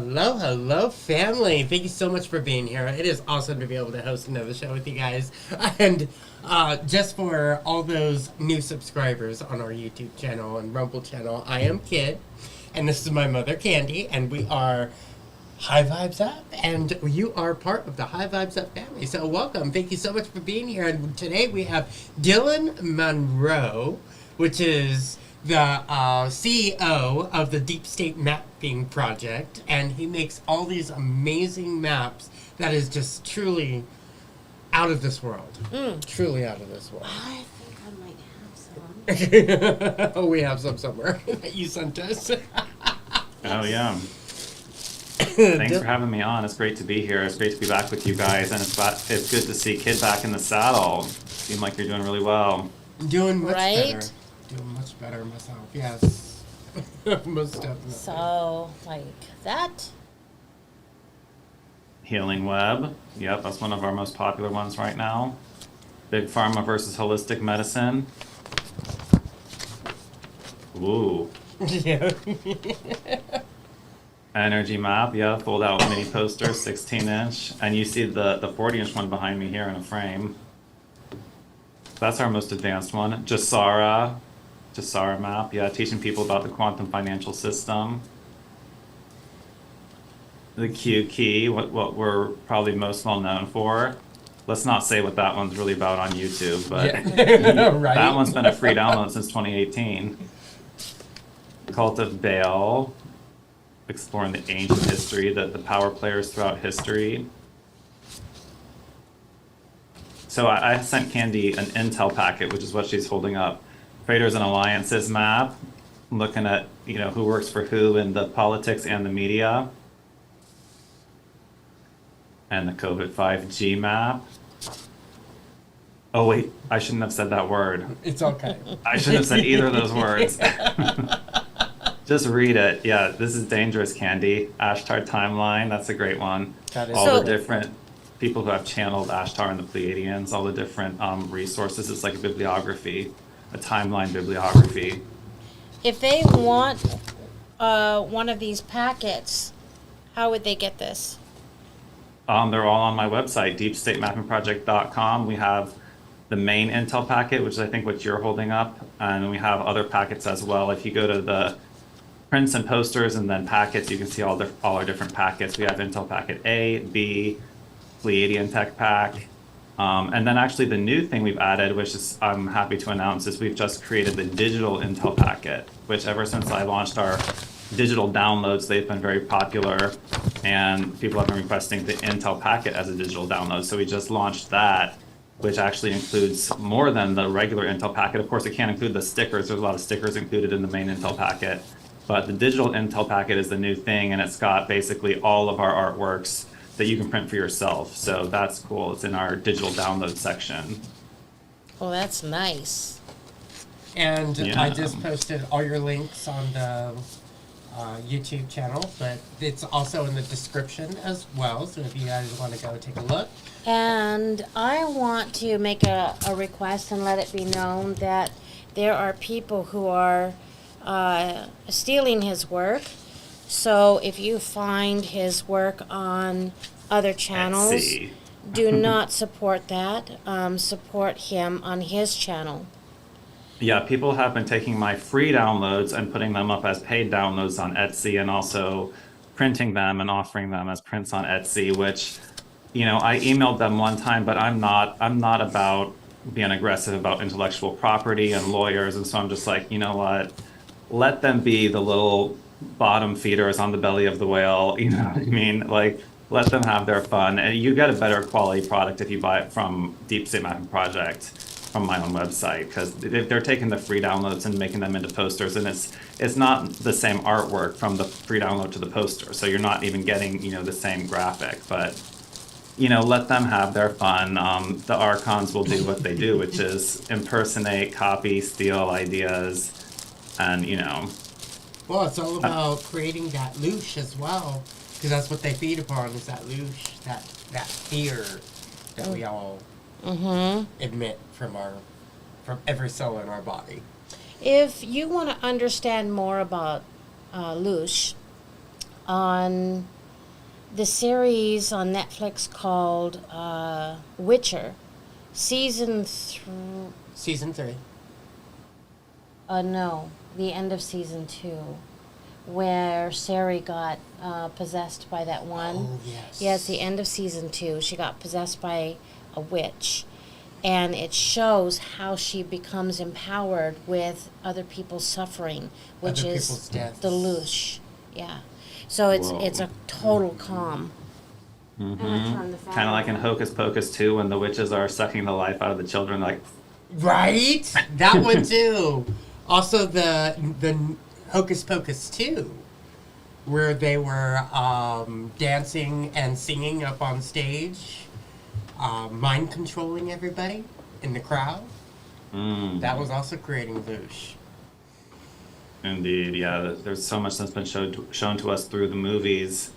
Hello, family. Thank you so much for being here. It is awesome to be able to host another show with you guys. And just for all those new subscribers on our YouTube channel and Rumble channel, I am Kid, and this is my mother, Candy, and we are High Vibes Up, and you are part of the High Vibes Up family. So welcome. Thank you so much for being here. And today we have Dylan Monroe, which is the CEO of the Deep State Mapping Project, and he makes all these amazing maps that is just truly out of this world. Truly out of this world. I think I might have some. Oh, we have some somewhere that you sent us. Oh, yeah. Thanks for having me on. It's great to be here. It's great to be back with you guys, and it's good to see Kid back in the saddle. Seem like you're doing really well. Doing much Right? better. Doing much better myself, yes. Most definitely. So, like that. Healing Web. Yep, that's one of our most popular ones right now. Big Pharma versus Holistic Medicine. Ooh. Yeah. Energy Map, yeah, fold out mini poster, 16-inch. And you see the 40-inch one behind me here in a frame. That's our most advanced one. Jasara map, yeah, teaching people about the quantum financial system. The Q key, what we're probably most well known for. Let's not say what that one's really about on YouTube, but Yeah. Right? that one's been a free download since 2018. Cult of Baal, exploring the ancient history, the power players throughout history. So I sent Candy an intel packet, which is what she's holding up. Traders and Alliances map, looking at who works for who in the politics and the media. And the COVID 5G map. Oh wait, I shouldn't have said that word. It's okay. I shouldn't have said either of those words. Just read it. Yeah, this is dangerous, Candy. Ashtar timeline, that's a great one. That is All So- the different people who have channeled Ashtar and the Pleiadians, all the different resources. It's like a bibliography, a timeline bibliography. If they want one of these packets, how would they get this? They're all on my website, deepstatemappingproject.com. We have the main intel packet, which is I think what you're holding up, and we have other packets as well. If you go to the prints and posters and then packets, you can see all our different packets. We have intel packet A, B, Pleiadian tech pack. And then actually the new thing we've added, which is I'm happy to announce, is we've just created the digital intel packet, which ever since I launched our digital downloads, they've been very popular, and people have been requesting the intel packet as a digital download. So we just launched that, which actually includes more than the regular intel packet. Of course, it can't include the stickers. There's a lot of stickers included in the main intel packet. But the digital intel packet is the new thing, and it's got basically all of our artworks that you can print for yourself. So that's cool. It's in our digital download section. Oh, that's nice. And Yeah. I just posted all your links on the YouTube channel, but it's also in the description as well. So if you guys want to go take a look. And I want to make a request and let it be known that there are people who are stealing his work. So if you find his work on other channels, Etsy. do not support that. Support him on his channel. Yeah, people have been taking my free downloads and putting them up as paid downloads on Etsy, and also printing them and offering them as prints on Etsy, which, I emailed them one time, but I'm not about being aggressive about intellectual property and lawyers, and so I'm just like, you know what? Let them be the little bottom feeders on the belly of the whale, you know what I mean? Like, let them have their fun. And you get a better quality product if you buy it from Deep State Mapping Project, from my own website, because if they're taking the free downloads and making them into posters, and it's not the same artwork from the free download to the poster, so you're not even getting the same graphic. But let them have their fun. The archons will do what they do, which is impersonate, copy, steal ideas, and Well, it's all about creating that loosh as well, because that's what they feed upon, is that loosh, that fear that we all admit from every cell in our body. If you want to understand more about Loosh, on the series on Netflix called Witcher, season Season 3. no, the end of season 2, where Sari got possessed by that one. Oh, yes. Yeah, it's the end of season 2. She got possessed by a witch, and it shows how she becomes empowered with other people's suffering, which Other is people's deaths. the Lush. Yeah. So it's a total calm. Kind of like in Hocus Pocus 2 when the witches are sucking the life out of the children, like, Right? That one too. Also the Hocus Pocus 2, where they were dancing and singing up on stage, mind controlling everybody in the crowd. That was also creating Lush. indeed, yeah. There's so much that's been shown to us through the movies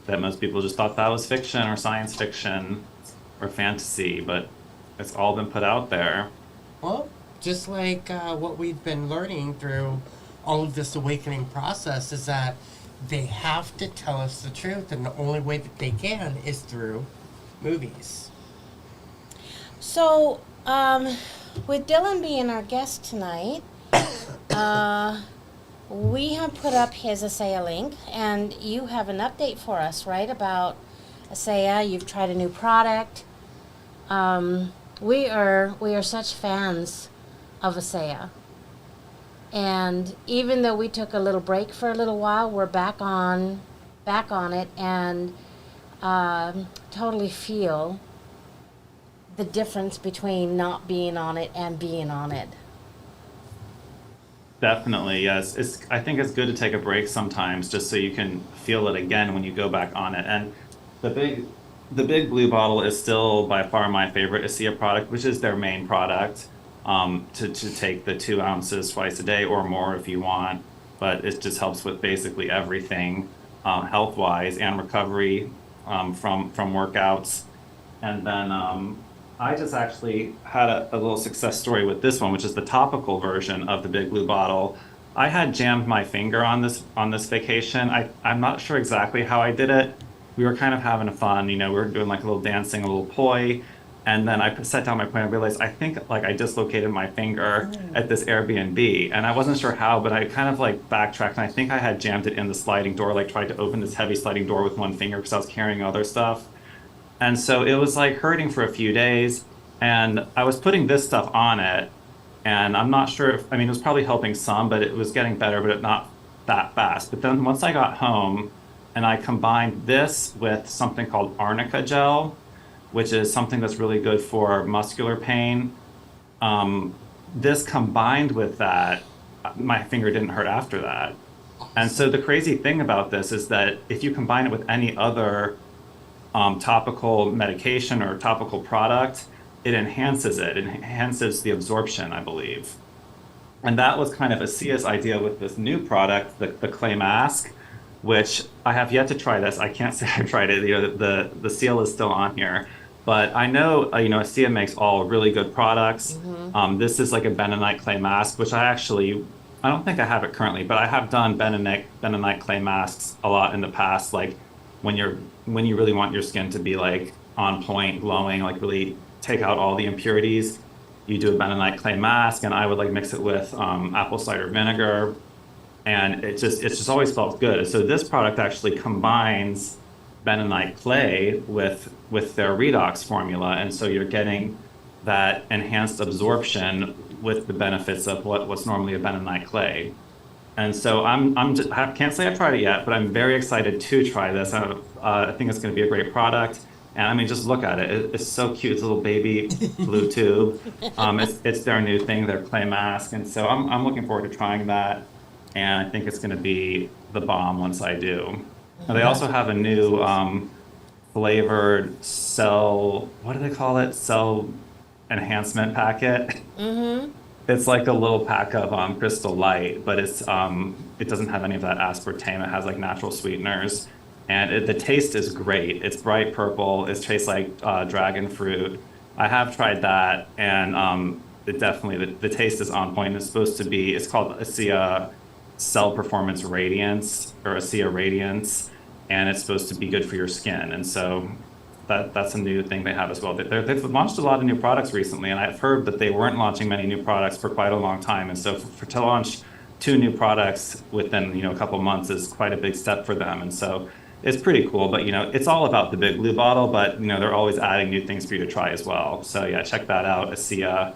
that most people just thought that was fiction or science fiction or fantasy, but it's all been put out there. Well, just like what we've been learning through all of this awakening process is that they have to tell us the truth, and the only way that they can is through movies. So, with Dylan being our guest tonight, we have put up his Asea link, and you have an update for us, right, about Asea. You've tried a new product. We are such fans of Asea, and even though we took a little break for a little while, we're back on it, and totally feel the difference between not being on it and being on it. Definitely, yes. I think it's good to take a break sometimes just so you can feel it again when you go back on it. And the big blue bottle is still by far my favorite Asea product, which is their main product. To take the 2 ounces twice a day or more if you want, but it just helps with basically everything, health-wise and recovery from workouts. And then I just actually had a little success story with this one, which is the topical version of the big blue bottle. I had jammed my finger on this vacation. I'm not sure exactly how I did it. We were kind of having fun, we were doing like a little dancing, a little poi, and then I set down my point and realized I think like I dislocated my finger at this Airbnb, and I wasn't sure how, but I kind of like backtracked, and I think I had jammed it in the sliding door, like tried to open this heavy sliding door with one finger because I was carrying other stuff. And so it was like hurting for a few days, and I was putting this stuff on it, and I'm not sure if, it was probably helping some, but it was getting better, but not that fast. But then once I got home and I combined this with something called arnica gel, which is something that's really good for muscular pain, this combined with that, my finger didn't hurt after that. And so the crazy thing about this is that if you combine it with any other topical medication or topical product, it enhances it. It enhances the absorption, I believe. And that was kind of Asea's idea with this new product, the clay mask, which I have yet to try this. I can't say I tried it. The seal is still on here. But I know, Asea makes all really good products. This is like a bentonite clay mask, which I don't think I have it currently, but I have done bentonite clay masks a lot in the past, like when you really want your skin to be like on point, glowing, like really take out all the impurities, you do a bentonite clay mask, and I would like mix it with apple cider vinegar, and it's just always felt good. So this product actually combines bentonite clay with their REDOX formula, and so you're getting that enhanced absorption with the benefits of what's normally a bentonite clay. And so I can't say I've tried it yet, but I'm very excited to try this. I think it's going to be a great product. And just look at it. It's so cute. It's a little baby blue tube. It's their new thing, their clay mask. And so I'm looking forward to trying that. And I think it's going to be the bomb once I do. Now, they also have a new flavored cell, what do they call it? Cell enhancement packet. It's like a little pack of Crystal Light, but it doesn't have any of that aspartame. It has like natural sweeteners, and the taste is great. It's bright purple. It tastes like dragon fruit. I have tried that, and it definitely the taste is on point. It's supposed to be. It's called Asea Cell Performance Radiance or Asea Radiance, and it's supposed to be good for your skin. And so that's a new thing they have as well. They've launched a lot of new products recently, and I've heard that they weren't launching many new products for quite a long time. And so to launch 2 new products within a couple months is quite a big step for them. And so it's pretty cool. But it's all about the big blue bottle. But they're always adding new things for you to try as well. So yeah, check that out. Asea.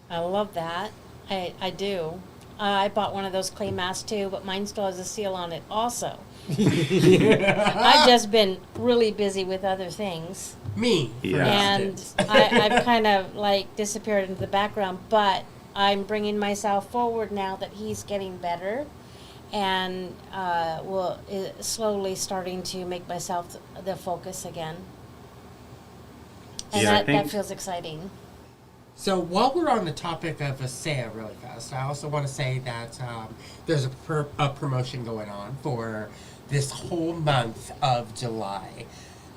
I love that. I do. I bought one of those clay masks too, but mine still has a seal on it also. I've just been really busy with other things. Me, for Yeah. And instance. I've kind of like disappeared into the background, but I'm bringing myself forward now that he's getting better, and slowly starting to make myself the focus again. And Yeah, I that think- feels exciting. So while we're on the topic of Asea really fast, I also want to say that there's a promotion going on for this whole month of July.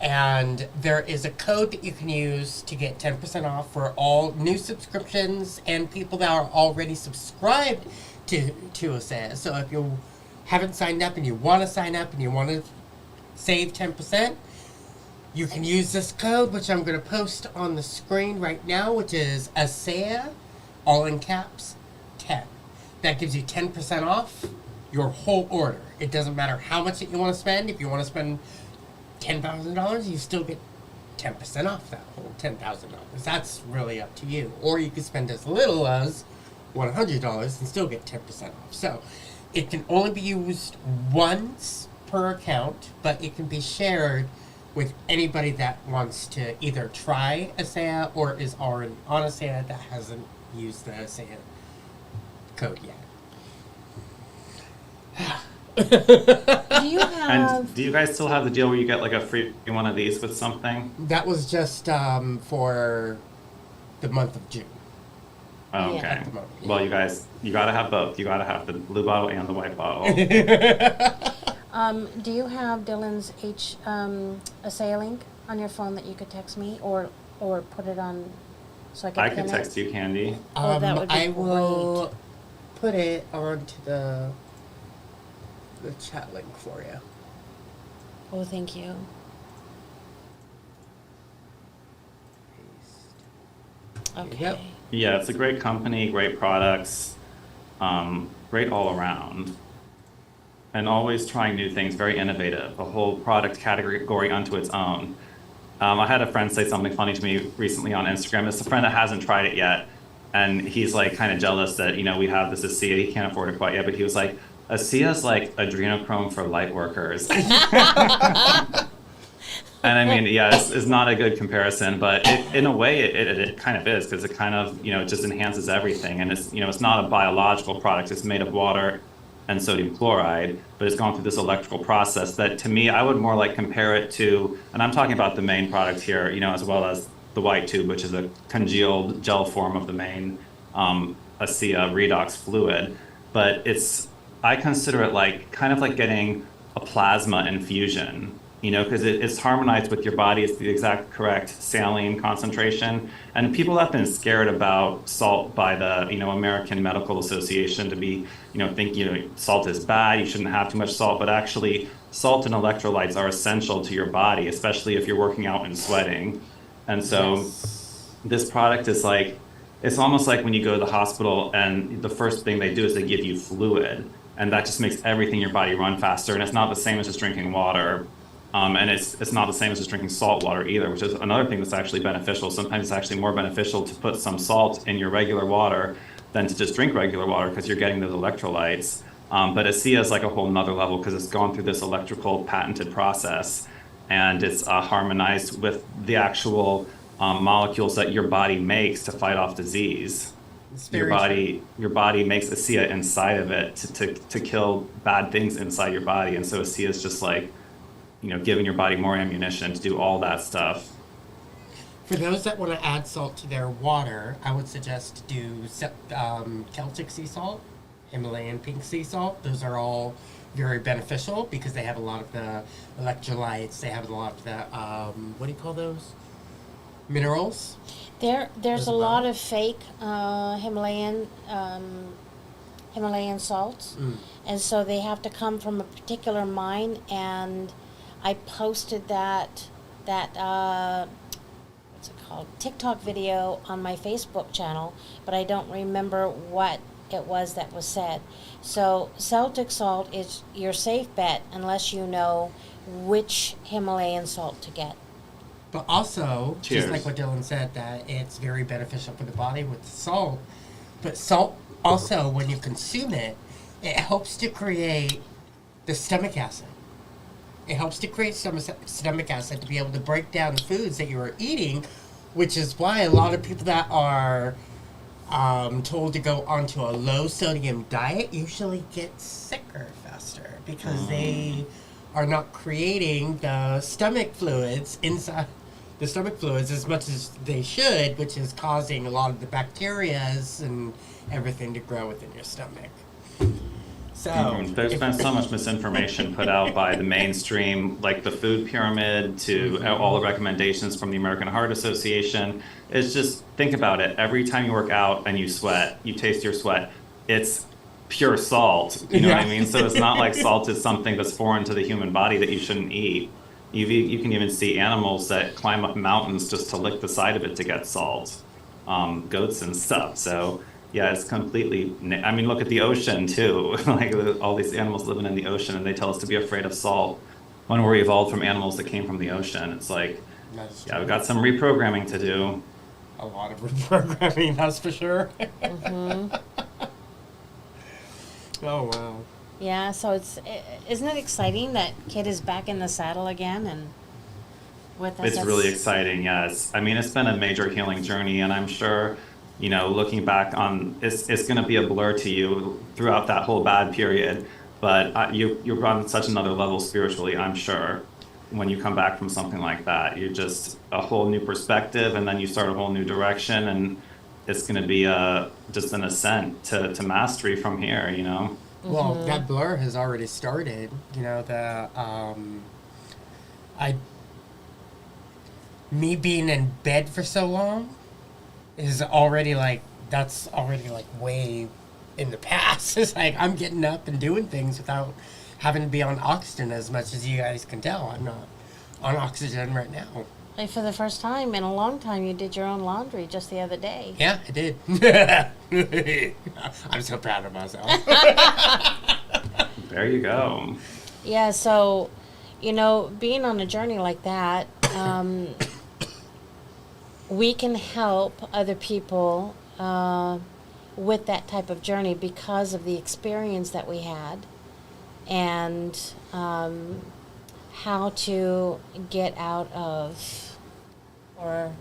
And there is a code that you can use to get 10% off for all new subscriptions and people that are already subscribed to Asea. So if you haven't signed up and you want to sign up and you want to save 10%, you can use this code, which I'm going to post on the screen right now, which is Asea, all in caps, 10. That gives you 10% off your whole order. It doesn't matter how much that you want to spend. If you want to spend $10,000, you still get 10% off that whole $10,000. That's really up to you. Or you could spend as little as $100 and still get 10% off. So it can only be used once per account, but it can be shared with anybody that wants to either try Asea or is already on Asea that hasn't used the Asea code yet. Do you have? And do you guys still have the deal where you get like a free one of these with something? That was just for the month of June. Oh, Yeah. okay. At the moment, yeah. Well, you guys, you gotta have both. You gotta have the blue bottle and the white bottle. Do you have Dylan's Asea link on your phone that you could text me or put it on so I could I pin could text you, Candy. Oh, that would be I will put it onto the chat link for you. Oh, thank you. Okay. Yep. Yeah, it's a great company, great products, great all around. And always trying new things, very innovative, a whole product category unto its own. I had a friend say something funny to me recently on Instagram. It's a friend that hasn't tried it yet. And he's like kind of jealous that, we have this Asea. He can't afford it quite yet, but he was like, Asea's like adrenochrome for light workers. And I mean, yeah, it's not a good comparison, but in a way it kind of is, because it kind of, it just enhances everything. And it's, it's not a biological product. It's made of water and sodium chloride, but it's gone through this electrical process that, to me, I would more like compare it to, and I'm talking about the main product here, as well as the white tube, which is a congealed gel form of the main Asea REDOX fluid. But I consider it like kind of like getting a plasma infusion, because it's harmonized with your body. It's the exact correct saline concentration. And people have been scared about salt by the, American Medical Association to be, think, salt is bad, you shouldn't have too much salt. But actually, salt and electrolytes are essential to your body, especially if you're working out and sweating. And so this product is like, it's almost like when you go to the hospital and the first thing they do is they give you fluid. And that just makes everything in your body run faster. And it's not the same as just drinking water. And it's not the same as just drinking salt water either, which is another thing that's actually beneficial. Sometimes it's actually more beneficial to put some salt in your regular water than to just drink regular water, because you're getting those electrolytes. But Asea is like a whole nother level, because it's gone through this electrical patented process, and it's harmonized with the actual molecules that your body makes to fight off disease. Your body makes Asea inside of it to kill bad things inside your body. And so Asea is just like, giving your body more ammunition to do all that stuff. For those that want to add salt to their water, I would suggest to do Celtic sea salt, Himalayan pink sea salt. Those are all very beneficial because they have a lot of the electrolytes. They have a lot of the, what do you call those? Minerals. There's As a well. lot of fake Himalayan Himalayan salts. And so they have to come from a particular mine, and I posted that what's it called, TikTok video on my Facebook channel, but I don't remember what it was that was said. So Celtic salt is your safe bet unless you know which Himalayan salt to get. But also, Cheers. just like what Dylan said, that it's very beneficial for the body with salt. But salt also, when you consume it, it helps to create the stomach acid. It helps to create stomach acid to be able to break down the foods that you are eating, which is why a lot of people that are told to go onto a low sodium diet usually get sicker faster because they are not creating the stomach fluids inside the stomach fluids as much as they should, which is causing a lot of the bacterias and everything to grow within your stomach. So There's been so much misinformation put out by the mainstream, like the food pyramid, to all the recommendations from the American Heart Association. It's just, think about it. Every time you work out and you sweat, you taste your sweat, it's pure salt. You know what I mean? So it's not like salt is something that's foreign to the human body that you shouldn't eat. You can even see animals that climb up mountains just to lick the side of it to get salt, goats and stuff. So yeah, it's completely, I mean, look at the ocean too. Like all these animals living in the ocean, and they tell us to be afraid of salt when we evolved from animals that came from the ocean. It's like, yeah, we've got some reprogramming to do. A lot of reprogramming, that's for sure. Oh, wow. Yeah, so isn't it exciting that Kid is back in the saddle again and with us? It's really exciting, yes. I mean, it's been a major healing journey, and I'm sure, you know, looking back on, it's going to be a blur to you throughout that whole bad period, but you're on such another level spiritually, I'm sure. When you come back from something like that, you're just a whole new perspective, and then you start a whole new direction, and it's going to be just an ascent to mastery from here, you know? Well, that blur has already started. You know, me being in bed for so long is already like, that's already like way in the past. It's like I'm getting up and doing things without having to be on oxygen as much as you guys can tell. I'm not on oxygen right now. Like for the first time in a long time, you did your own laundry just the other day. Yeah, I did. I'm so proud of myself. There you go. Yeah, so, you know, being on a journey like that, we can help other people with that type of journey because of the experience that we had and how to get out of, or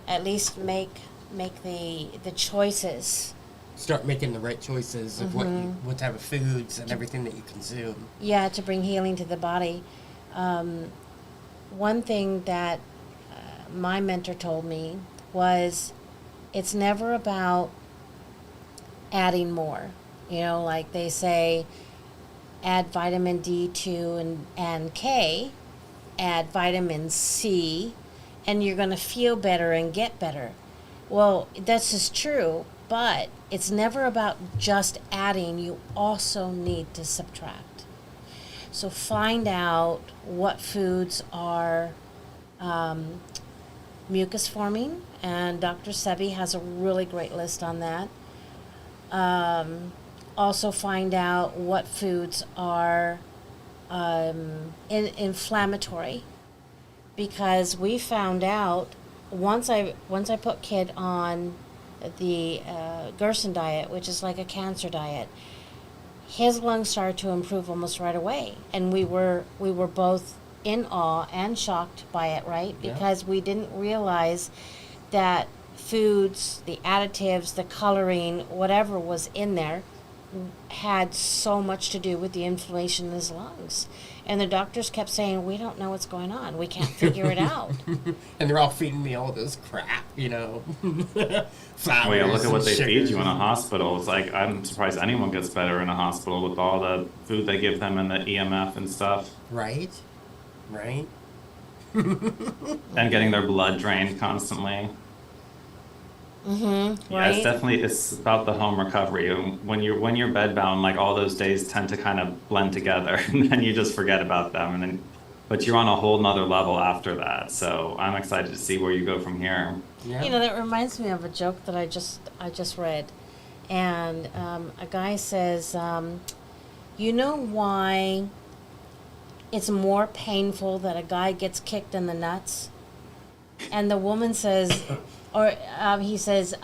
at least make the choices. Start making the right choices of what type of foods and everything that you consume. Yeah, to bring healing to the body. One thing that my mentor told me was it's never about adding more. You know, like they say, add vitamin D2 and K, add vitamin C, and you're going to feel better and get better. Well, that's just true, but it's never about just adding. You also need to subtract. So find out what foods are mucus forming, and Dr. Sebi has a really great list on that. Also find out what foods are inflammatory, because we found out once I put Kid on the Gerson diet, which is like a cancer diet, his lungs started to improve almost right away, and we were both in awe and shocked by it, right? Because we didn't realize that foods, the additives, the coloring, whatever was in there, had so much to do with the inflammation in his lungs. And the doctors kept saying, we don't know what's going on. We can't figure it out. And they're all feeding me all this crap, you know. Flowers. Well, yeah, look at what they sugar. feed you in a hospital. It's like, I'm surprised anyone gets better in a hospital with all the food they give them and the EMF and stuff. Right? And getting their blood drained constantly. Mm-hmm. Yeah, it's Right? definitely it's about the home recovery. When you're bedbound, like all those days tend to kind of blend together, and then you just forget about them, and then but you're on a whole nother level after that. So I'm excited to see where you go from here. Yeah. You know, that reminds me of a joke that I just read, and a guy says, "You know why it's more painful that a guy gets kicked in the nuts?" And the woman says, or he says,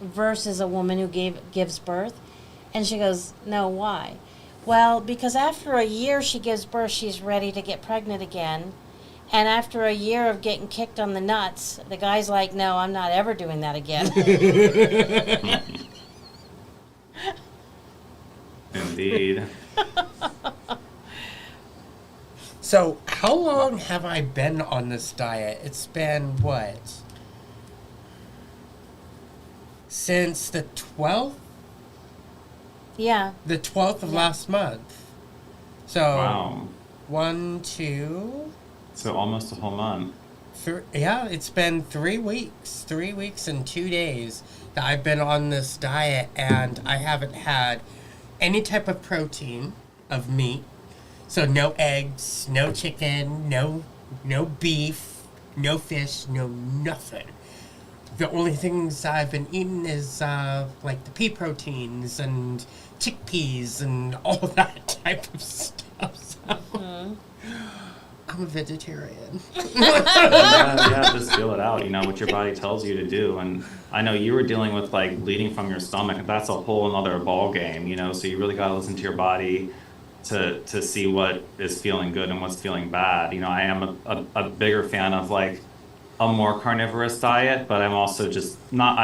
versus a woman who gives birth, and she goes, "No, why?" Well, because after a year she gives birth, she's ready to get pregnant again. And after a year of getting kicked on the nuts, the guy's like, "No, I'm not ever doing that again." Indeed. So, how long have I been on this diet? It's been what? Since the 12th? Yeah. The 12th of Yeah. last month. So, Wow. 1, 2, So almost a whole month. yeah, it's been 3 weeks. 3 weeks and 2 days that I've been on this diet, and I haven't had any type of protein of meat. So no eggs, no chicken, no beef, no fish, no nothing. The only things I've been eating is like the pea proteins and chickpeas and all that type of stuff. So I'm a vegetarian. Yeah, just feel it out, what your body tells you to do. And I know you were dealing with like bleeding from your stomach, and that's a whole another ball game, so you really got to listen to your body to see what is feeling good and what's feeling bad. I am a bigger fan of like a more carnivorous diet, but I'm also just not,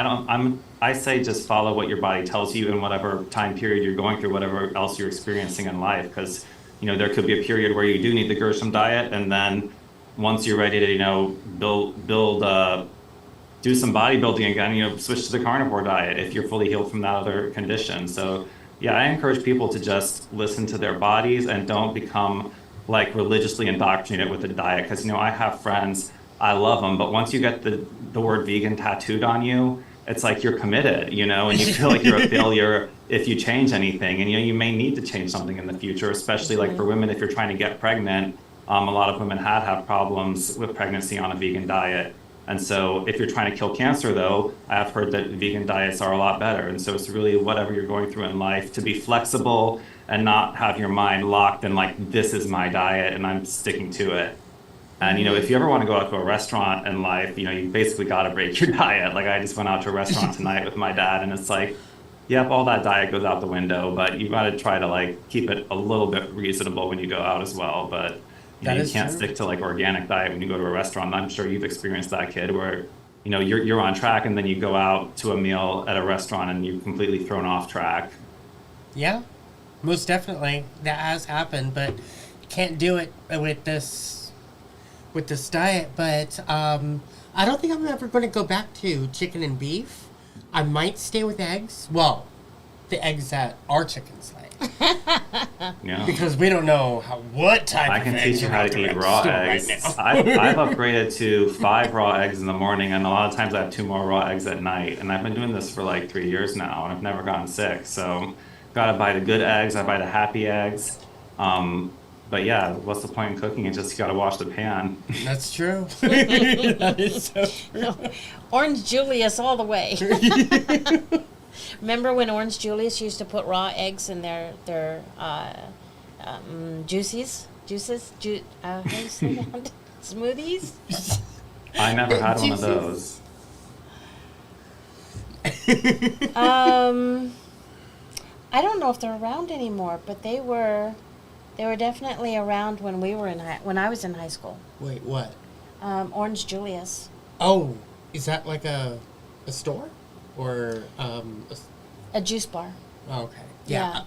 I say just follow what your body tells you in whatever time period you're going through, whatever else you're experiencing in life. Because, there could be a period where you do need the Gershom diet. And then once you're ready to, do some bodybuilding again, switch to the carnivore diet if you're fully healed from that other condition. So yeah, I encourage people to just listen to their bodies and don't become like religiously indoctrinated with the diet. Because, I have friends, I love them, but once you get the word vegan tattooed on you, it's like you're committed, and you feel like you're a failure if you change anything. And, you may need to change something in the future, especially like for women, if you're trying to get pregnant. A lot of women have problems with pregnancy on a vegan diet. And so if you're trying to kill cancer, though, I've heard that vegan diets are a lot better. And so it's really whatever you're going through in life, to be flexible and not have your mind locked in like, this is my diet and I'm sticking to it. And, if you ever want to go out to a restaurant in life, you basically got to break your diet. Like I just went out to a restaurant tonight with my dad, and it's like, yep, all that diet goes out the window, but you got to try to like keep it a little bit reasonable when you go out as well. But you can't stick to like organic diet when you go to a restaurant. I'm sure you've experienced that, kid, where you're on track and then you go out to a meal at a restaurant and you're completely thrown off track. Yeah, most definitely. That has happened, but can't do it with this diet. But I don't think I'm ever going to go back to chicken and beef. I might stay with eggs. Well, the eggs that our chickens lay. Yeah. Because we don't know what type I of can eggs teach you are how out to there eat in raw store eggs. right now. I've upgraded to 5 raw eggs in the morning, and a lot of times I have 2 more raw eggs at night. And I've been doing this for like 3 years now, and I've never gotten sick. So, gotta buy the good eggs. I buy the happy eggs. But yeah, what's the point in cooking? It's just you gotta wash the pan. That's true. That is so true. Orange Julius all the way. Remember when Orange Julius used to put raw eggs in their juices? How do you say that? Smoothies? I never had one of those. I don't know if they're around anymore, but they were definitely around when when I was in high school. Wait, what? Orange Julius. Oh, is that like a store? Or A juice bar. oh, okay. Yeah.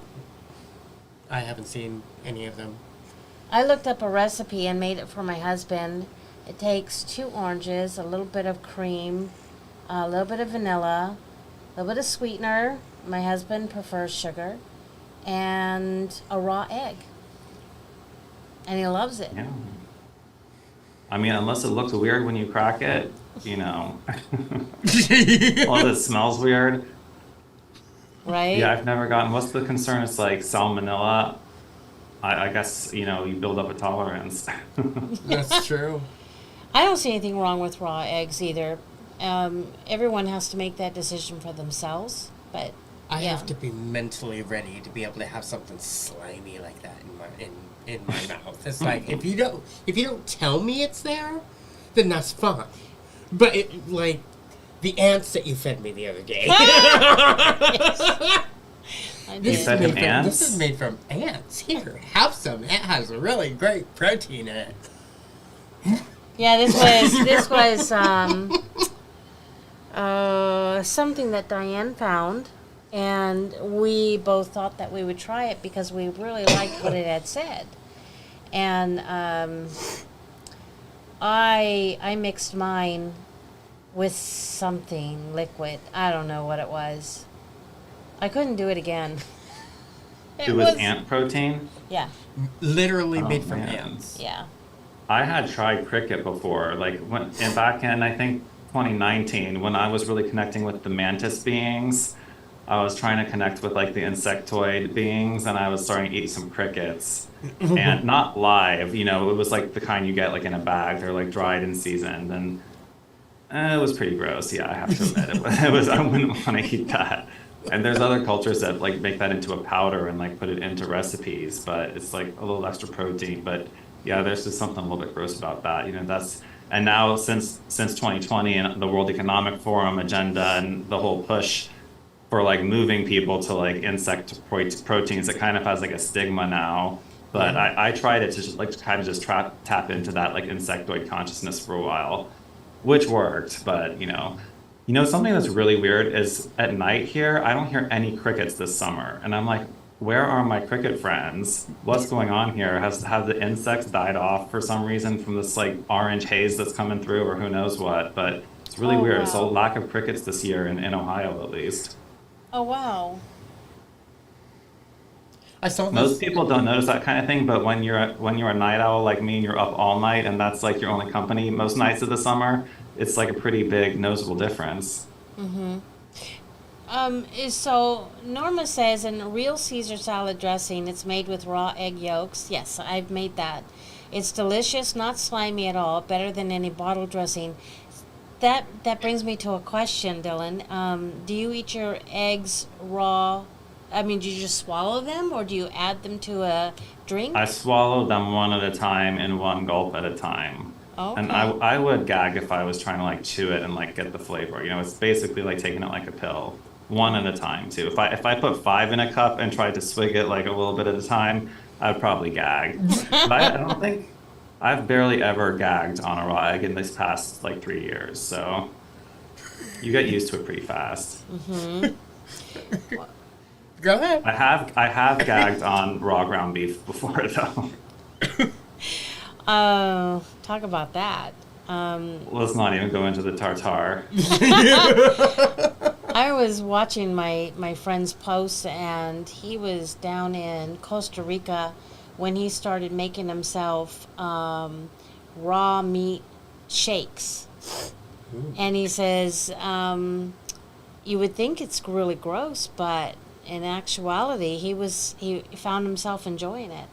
I haven't seen any of them. I looked up a recipe and made it for my husband. It takes 2 oranges, a little bit of cream, a little bit of vanilla, a little bit of sweetener. My husband prefers sugar, and a raw egg. And he loves it. Yeah. I mean, unless it looks weird when you crack it, you know, well, it smells weird. Right? Yeah, I've never gotten. What's the concern? It's like salmonella. I guess you know you build up a tolerance. That's true. I don't see anything wrong with raw eggs either. Everyone has to make that decision for themselves, but I yeah. have to be mentally ready to be able to have something slimy like that in my mouth. It's like if you don't tell me it's there, then that's fine. But like the ants that you fed me the other day. I You did. fed him ants? This is made from ants. Here, have some. It has a really great protein in it. Yeah, this was something that Diane found, and we both thought that we would try it because we really liked what it had said. And I mixed mine with something liquid. I don't know what it was. I couldn't do it again. It was ant protein. Yeah, Literally Oh, made from man. ants. yeah. I had tried cricket before, like back in I think 2019 when I was really connecting with the mantis beings. I was trying to connect with like the insectoid beings, and I was starting to eat some crickets, and not live. You know, it was like the kind you get like in a bag. They're like dried and seasoned, and it was pretty gross. Yeah, I have to admit it was. I wouldn't want to eat that. And there's other cultures that like make that into a powder and like put it into recipes, but it's like a little extra protein. But yeah, there's just something a little bit gross about that. You know, that's and now since 2020 and the World Economic Forum agenda and the whole push for like moving people to like proteins, it kind of has like a stigma now. But I tried it to just like kind of just tap into that like insectoid consciousness for a while, which worked. But you know something that's really weird is at night here I don't hear any crickets this summer, and I'm like, where are my cricket friends? What's going on here? Have the insects died off for some reason from this like orange haze that's coming through, or who knows what? But it's really Oh, weird. wow. So lack of crickets this year in Ohio at least. Oh, wow. I saw this. Most people don't notice that kind of thing, but when you're a night owl like me and you're up all night and that's like your only company most nights of the summer, it's like a pretty big noticeable difference. So Norma says in real Caesar salad dressing, it's made with raw egg yolks. Yes, I've made that. It's delicious, not slimy at all, better than any bottle dressing. That brings me to a question, Dylan. Do you eat your eggs raw? I mean, do you just swallow them, or do you add them to a drink? I swallow them one at a time in one gulp at a time. Okay. And I would gag if I was trying to like chew it and like get the flavor. You know, it's basically like taking it like a pill, one at a time too. If I put 5 in a cup and tried to swig it like a little bit at a time, I'd probably gag. But I don't think I've barely ever gagged on a raw egg in these past like 3 years. So you get used to it pretty fast. Go ahead. I have gagged on raw ground beef before though. Talk about that. Let's not even go into the tartare. I was watching my friend's post, and he was down in Costa Rica when he started making himself raw meat shakes. And he says, you would think it's really gross, but in actuality, he found himself enjoying it.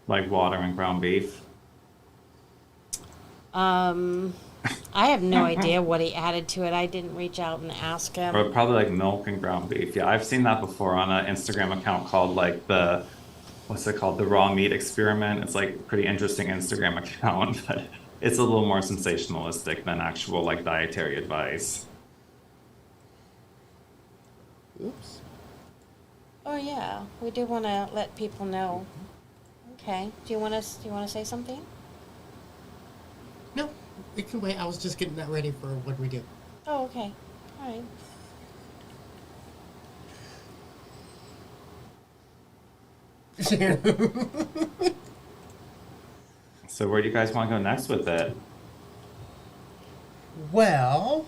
Like water and ground beef. I have no idea what he added to it. I didn't reach out and ask him. Or probably like milk and ground beef. Yeah, I've seen that before on an Instagram account called like what's it called? The Raw Meat Experiment. It's like a pretty interesting Instagram account, but it's a little more sensationalistic than actual like dietary advice. Oops. Oh yeah, we do want to let people know. Okay. Do you want to say something? No, it can wait. I was just getting that ready for what we do. Oh, okay. All right. So where do you guys want to go next with it? Well,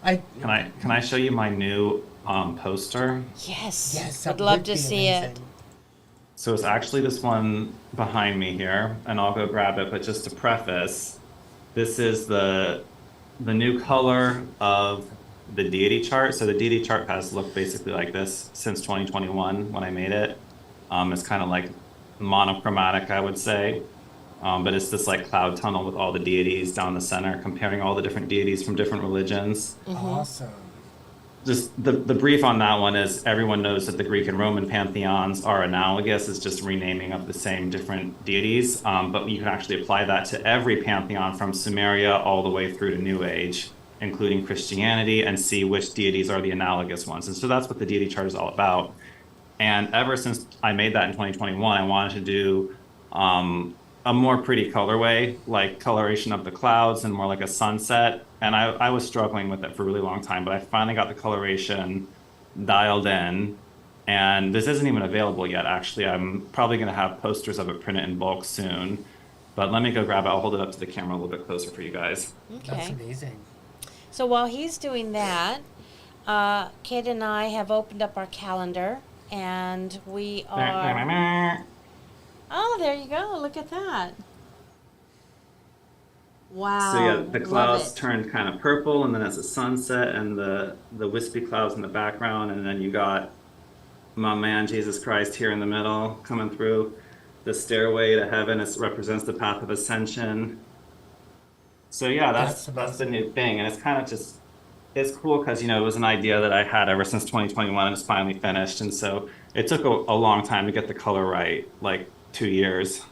Can I show you my new poster? Yes. that I'd love would to be see amazing. it. So it's actually this one behind me here, and I'll go grab it. But just to preface, this is the the new color of the deity chart. So the deity chart has looked basically like this since 2021 when I made it. It's kind of like monochromatic, I would say. But it's this like cloud tunnel with all the deities down the center, comparing all the different deities from different religions. Awesome. Just the brief on that one is everyone knows that the Greek and Roman pantheons are analogous. It's just renaming of the same different deities. But you can actually apply that to every pantheon from Sumeria all the way through to New Age, including Christianity, and see which deities are the analogous ones. And so that's what the deity chart is all about. And ever since I made that in 2021, I wanted to do a more pretty colorway, like coloration of the clouds and more like a sunset. And I was struggling with it for a really long time, but I finally got the coloration dialed in. And this isn't even available yet, actually. I'm probably going to have posters of it printed in bulk soon. But let me go grab it. I'll hold it up to the camera a little bit closer for you guys. Okay. That's amazing. So while he's doing that, Kid and I have opened up our calendar, and we are... Oh, there you go. Look at that. Wow. So yeah, the clouds Love it. turned kind of purple, and then it's a sunset, and the wispy clouds in the background, and then you got my man Jesus Christ here in the middle, coming through the stairway to heaven. It represents the path of ascension. So yeah, that's the new thing, and it's kind of just it's cool because it was an idea that I had ever since 2021, and it's finally finished. And so it took a long time to get the color right, like 2 years.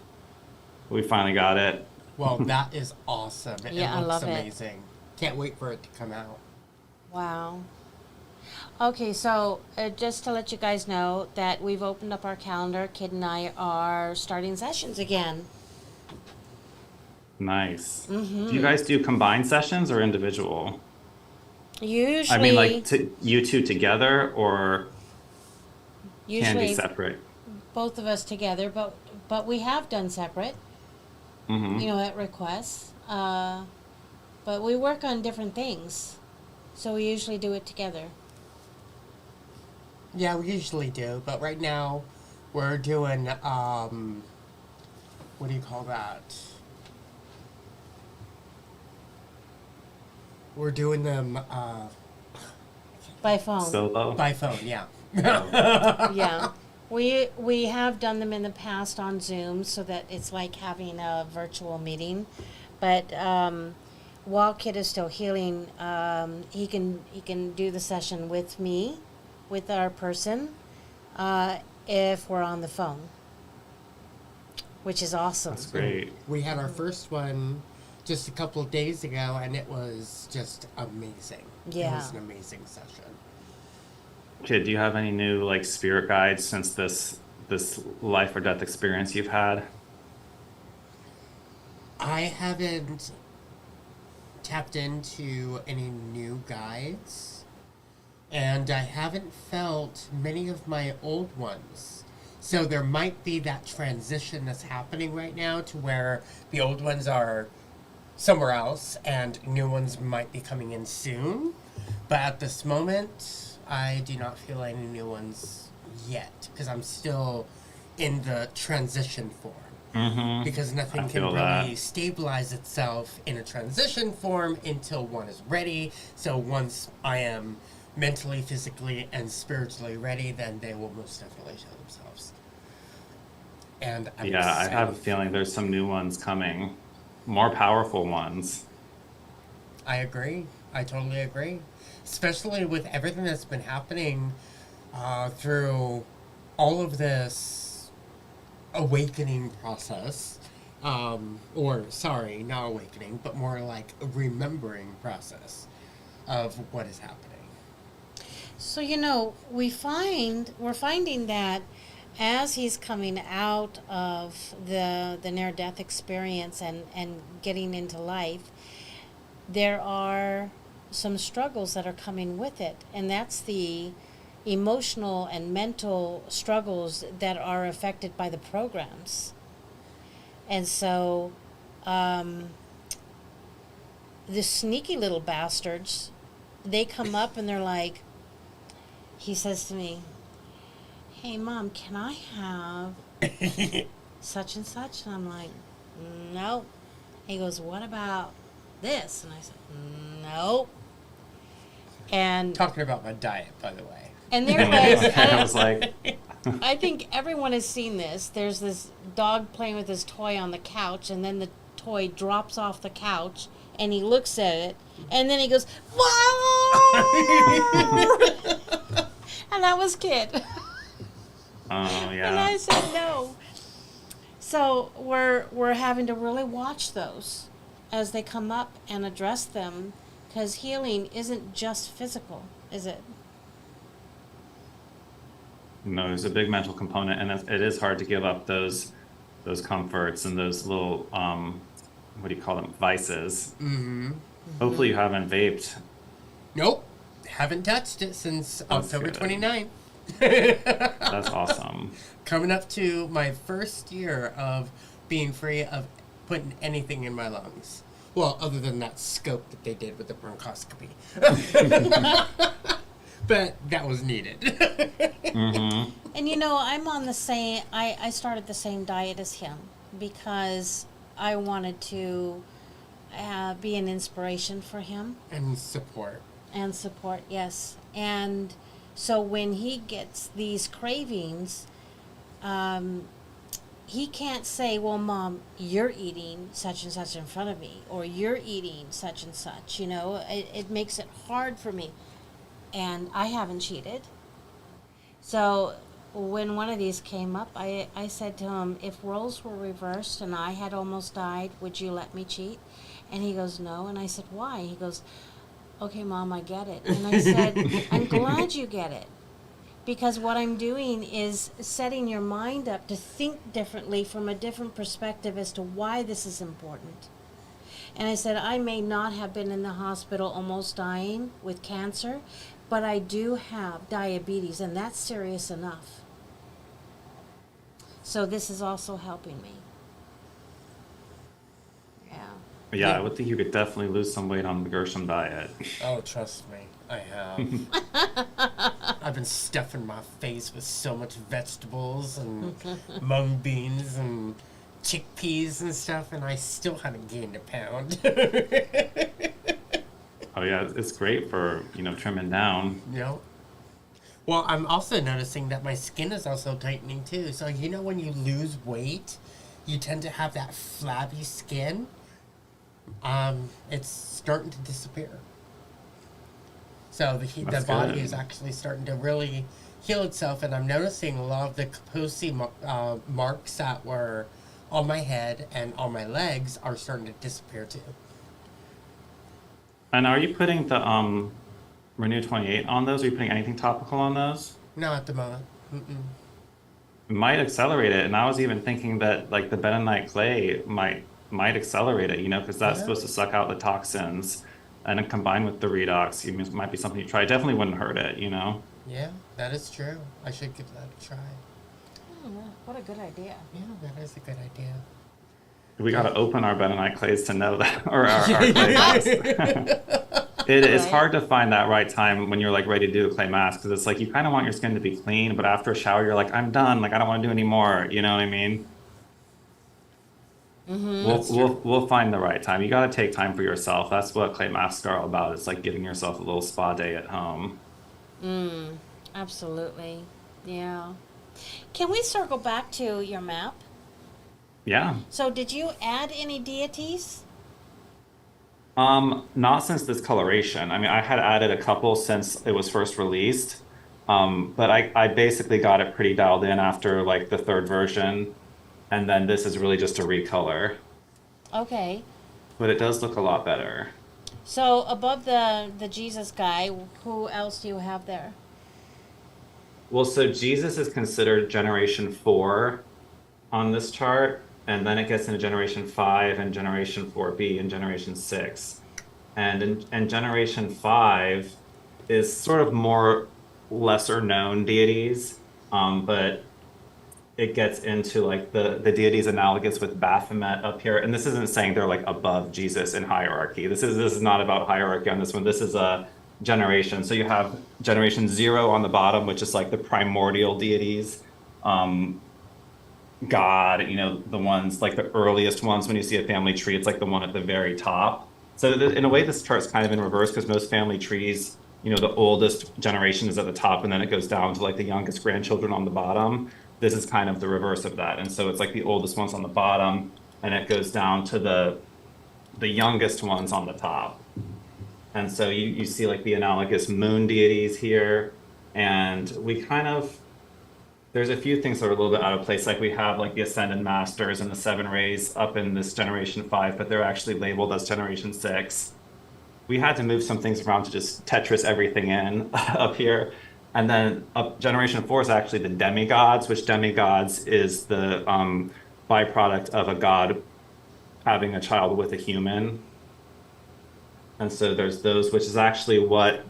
We finally got it. Well, that is awesome. Yeah, I love it. Amazing. Can't wait for it to come out. Wow. Okay, so just to let you guys know that we've opened up our calendar. Kid and I are starting sessions again. Nice. Mm-hmm. Do you guys do combined sessions or individual? Usually, I mean, like you two together, or can be usually separate? both of us together, but we have done separate. Mm-hmm. At requests. But we work on different things, so we usually do it together. Yeah, we usually do, but right now we're doing what do you call that? We're doing them By phone. Solo. by phone, yeah. Yeah. We have done them in the past on Zoom so that it's like having a virtual meeting. But while Kid is still healing, he can do the session with me, with our person, if we're on the phone, which is awesome. That's great. We had our first one just a couple of days ago, and it was just amazing. Yeah. It was an amazing session. Kid, do you have any new like spirit guides since this life or death experience you've had? I haven't tapped into any new guides, and I haven't felt many of my old ones. So there might be that transition that's happening right now to where the old ones are somewhere else and new ones might be coming in soon. But at this moment, I do not feel any new ones yet because I'm still in the transition form. Mm-hmm. Because nothing I can feel really that. stabilize itself in a transition form until one is ready. So once I am mentally, physically, and spiritually ready, then they will most definitely show themselves. And I'm Yeah, I have a excited. feeling there's some new ones coming, more powerful ones. I agree. I totally agree. Especially with everything that's been happening through all of this awakening process. Or, sorry, not awakening, but more like a remembering process of what is happening. So we're finding that as he's coming out of the near-death experience and getting into life, there are some struggles that are coming with it, and that's the emotional and mental struggles that are affected by the programs. And so the sneaky little bastards, they come up and they're like, he says to me, "Hey Mom, can I have such and such?" And I'm like, "No." He goes, "What about this. And I said, nope. And Talking about my diet, by the way. and there was, I was like, I think everyone has seen this. There's this dog playing with his toy on the couch, and then the toy drops off the couch, and he looks at it, and then he goes, and that was Kid. oh And I yeah. said no. So we're having to really watch those as they come up and address them, because healing isn't just physical, is it? No, there's a big mental component, and it is hard to give up those comforts and those little what do you call them, vices. Mm-hmm. Hopefully you haven't vaped. Nope. Haven't touched it since October good. 29th. That's awesome. Coming up to my first year of being free of putting anything in my lungs. Well, other than that scope that they did with the bronchoscopy. But that was needed. Mm-hmm. And you know, I'm on the same, I started the same diet as him because I wanted to be an inspiration for him. And support. And support, yes. And so when he gets these cravings, he can't say, well, Mom, you're eating such and such in front of me, or you're eating such and such, you know. It makes it hard for me. And I haven't cheated. So when one of these came up, I said to him, if roles were reversed and I had almost died, would you let me cheat? And he goes, no. And I said, why? He goes, okay, Mom, I get it. And I said, I'm glad you get it. Because what I'm doing is setting your mind up to think differently from a different perspective as to why this is important. And I said, I may not have been in the hospital almost dying with cancer, but I do have diabetes, and that's serious enough. So this is also helping me. Yeah. Yeah, I would think you could definitely lose some weight on the Gershom diet. Oh, trust me, I have. I've been stuffing my face with so much vegetables and mung beans and chickpeas and stuff, and I still haven't gained a pound. Oh yeah, it's great for, trimming down. No. Well, I'm also noticing that my skin is also tightening too. So when you lose weight, you tend to have that flabby skin. It's starting to disappear. So the That's body good. is actually starting to really heal itself, and I'm noticing a lot of the Kaposi marks that were on my head and on my legs are starting to disappear too. And are you putting the Renew 28 on those? Are you putting anything topical on those? No, at the moment. Mm-mm. It might accelerate it, and I was even thinking that like the bentonite clay might accelerate it, because that's supposed to suck out the toxins, and then combined with the redox, it might be something you try. It definitely wouldn't hurt it, Yeah, that is true. I should give that a try. Oh, what a good idea. Yeah, that is a good idea. We got to open our bentonite clays to know that, or our clay masks. It's Right. hard to find that right time when you're like ready to do a clay mask, because it's like you kind of want your skin to be clean, but after a shower you're like, I'm done, like I don't want to do any more. You know what I mean? We'll find the right time. You got to take time for yourself. That's what clay masks are all about. It's like giving yourself a little spa day at home. Absolutely. Yeah. Can we circle back to your map? Yeah. So did you add any deities? Not since this coloration. I mean, I had added a couple since it was first released, but I basically got it pretty dialed in after like the third version, and then this is really just a recolor. Okay. But it does look a lot better. So above the Jesus guy, who else do you have there? Well, so Jesus is considered generation 4 on this chart, and then it gets into generation 5 and generation 4B and generation 6. And generation 5 is sort of more lesser known deities, but it gets into like the deities analogous with Baphomet up here. And this isn't saying they're like above Jesus in hierarchy. This is not about hierarchy on this one. This is a generation. So you have generation 0 on the bottom, which is like the primordial deities. God, the ones like the earliest ones when you see a family tree, it's like the one at the very top. So in a way, this chart's kind of in reverse because most family trees, the oldest generation is at the top and then it goes down to like the youngest grandchildren on the bottom. This is kind of the reverse of that. And so it's like the oldest ones on the bottom and it goes down to the youngest ones on the top. And so you see like the analogous moon deities here. And there's a few things that are a little bit out of place. Like we have like the Ascended Masters and the Seven Rays up in this Generation 5, but they're actually labeled as Generation 6. We had to move some things around to just Tetris everything in up here. And then Generation 4 is actually the demigods, which demigods is the byproduct of a god having a child with a human. And so there's those, which is actually what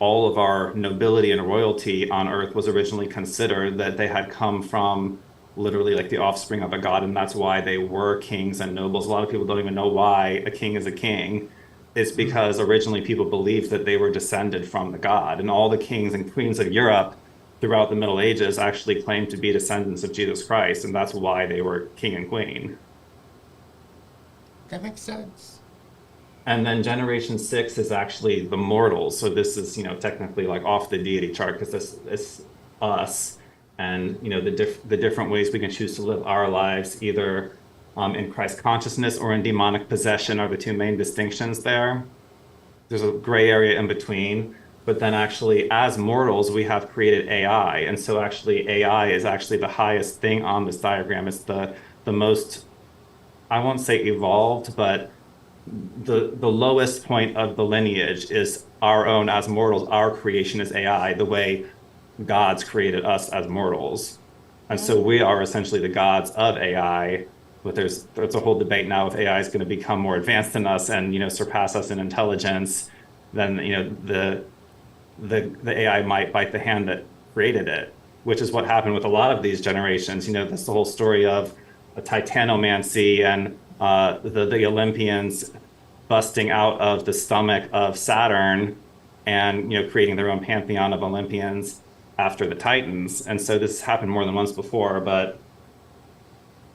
all of our nobility and royalty on Earth was originally considered, that they had come from literally like the offspring of a god, and that's why they were kings and nobles. A lot of people don't even know why a king is a king. It's because originally people believed that they were descended from the god, and all the kings and queens of Europe throughout the Middle Ages actually claimed to be descendants of Jesus Christ, and that's why they were king and queen. That makes sense. And then Generation 6 is actually the mortals. So this is, technically like off the deity chart because this is us. And, the different ways we can choose to live our lives, either in Christ consciousness or in demonic possession are the two main distinctions there. There's a gray area in between. But then actually, as mortals, we have created AI. And so actually, AI is actually the highest thing on this diagram. It's the most, I won't say evolved, but the lowest point of the lineage is our own as mortals. Our creation is AI, the way God's created us as mortals. And so we are essentially the gods of AI, but there's a whole debate now if AI is going to become more advanced than us and, surpass us in intelligence, then, the AI might bite the hand that created it, which is what happened with a lot of these generations. That's the whole story of a titanomancy and the Olympians busting out of the stomach of Saturn and creating their own pantheon of Olympians after the Titans. And so this happened more than once before, but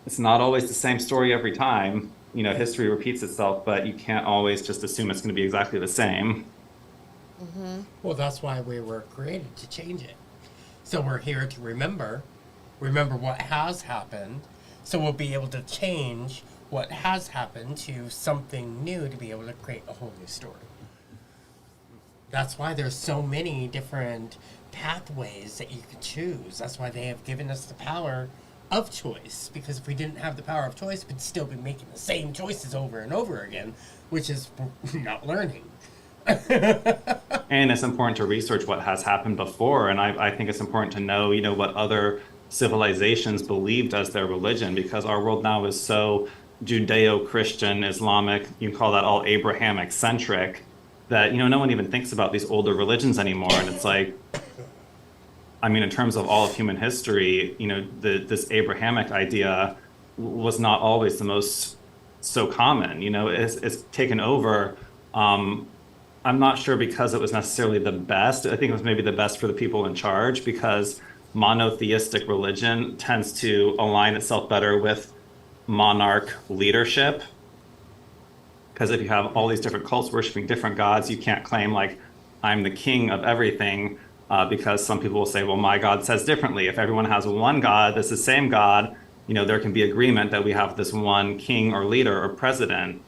it's not always the same story every time. History repeats itself, but you can't always just assume it's going to be exactly the same. Mm-hmm. Well, that's why we were created, to change it. So we're here to remember what has happened, so we'll be able to change what has happened to something new to be able to create a whole new story. That's why there's so many different pathways that you can choose. That's why they have given us the power of choice, because if we didn't have the power of choice, we'd still be making the same choices over and over again, which is not learning. And it's important to research what has happened before, and I think it's important to know, what other civilizations believed as their religion, because our world now is so Judeo-Christian, Islamic, you can call that all Abrahamic-centric, that, no one even thinks about these older religions anymore. And it's like, in terms of all of human history, this Abrahamic idea was not always the most so common. It's taken over. I'm not sure because it was necessarily the best. I think it was maybe the best for the people in charge, because monotheistic religion tends to align itself better with monarch leadership. Because if you have all these different cults worshiping different gods, you can't claim like I'm the king of everything, because some people will say, well, my God says differently. If everyone has one God that's the same God, there can be agreement that we have this one king or leader or president.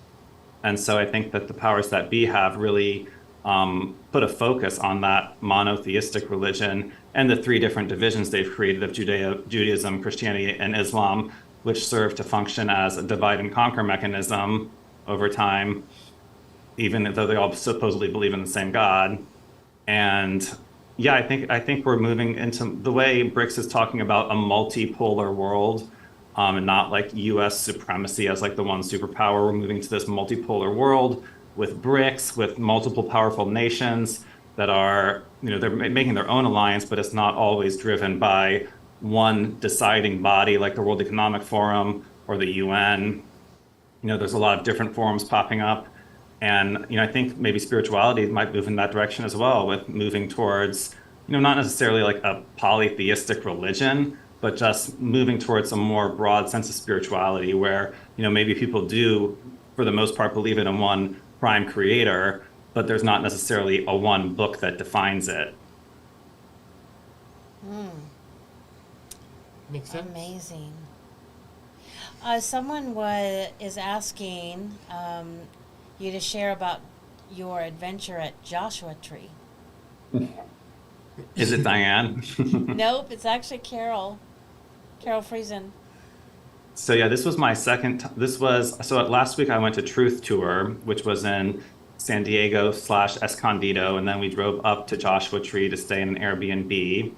And so I think that the powers that be have really put a focus on that monotheistic religion and the three different divisions they've created of Judaism, Christianity, and Islam, which serve to function as a divide and conquer mechanism over time, even though they all supposedly believe in the same God. And yeah, I think we're moving into the way BRICS is talking about a multipolar world, and not like U.S. supremacy as like the one superpower. We're moving to this multipolar world with BRICS, with multiple powerful nations that are, they're making their own alliance, but it's not always driven by one deciding body like the World Economic Forum or the UN. There's a lot of different forums popping up. And, I think maybe spirituality might move in that direction as well, with moving towards, not necessarily like a polytheistic religion, but just moving towards a more broad sense of spirituality where, maybe people do, for the most part, believe in one prime creator, but there's not necessarily a one book that defines it. Makes sense. Amazing. Someone is asking you to share about your adventure at Joshua Tree. Is it Diane? Nope, it's actually Carol. Carol Friesen. So yeah, this was my second. So last week I went to Truth Tour, which was in San Diego / Escondido, and then we drove up to Joshua Tree to stay in an Airbnb.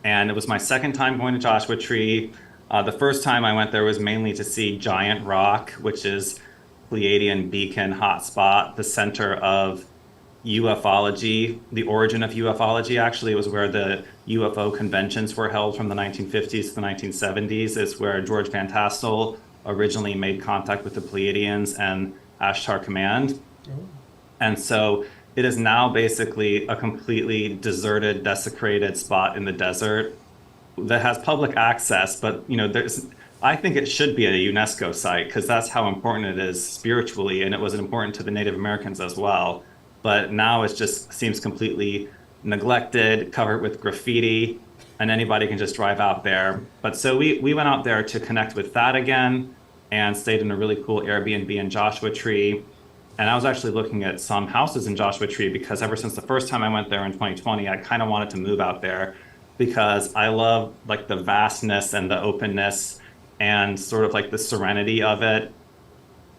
And it was my second time going to Joshua Tree. The first time I went there was mainly to see Giant Rock, which is Pleiadian beacon hotspot, the center of ufology, the origin of ufology. Actually, it was where the UFO conventions were held from the 1950s to the 1970s. It's where George Van Tassel originally made contact with the Pleiadians and Ashtar Command. And so it is now basically a completely deserted, desecrated spot in the desert that has public access, but I think it should be a UNESCO site because that's how important it is spiritually, and it was important to the Native Americans as well. But now it just seems completely neglected, covered with graffiti, and anybody can just drive out there. But so we went out there to connect with that again and stayed in a really cool Airbnb in Joshua Tree. And I was actually looking at some houses in Joshua Tree because ever since the first time I went there in 2020, I kind of wanted to move out there because I love like the vastness and the openness and sort of like the serenity of it,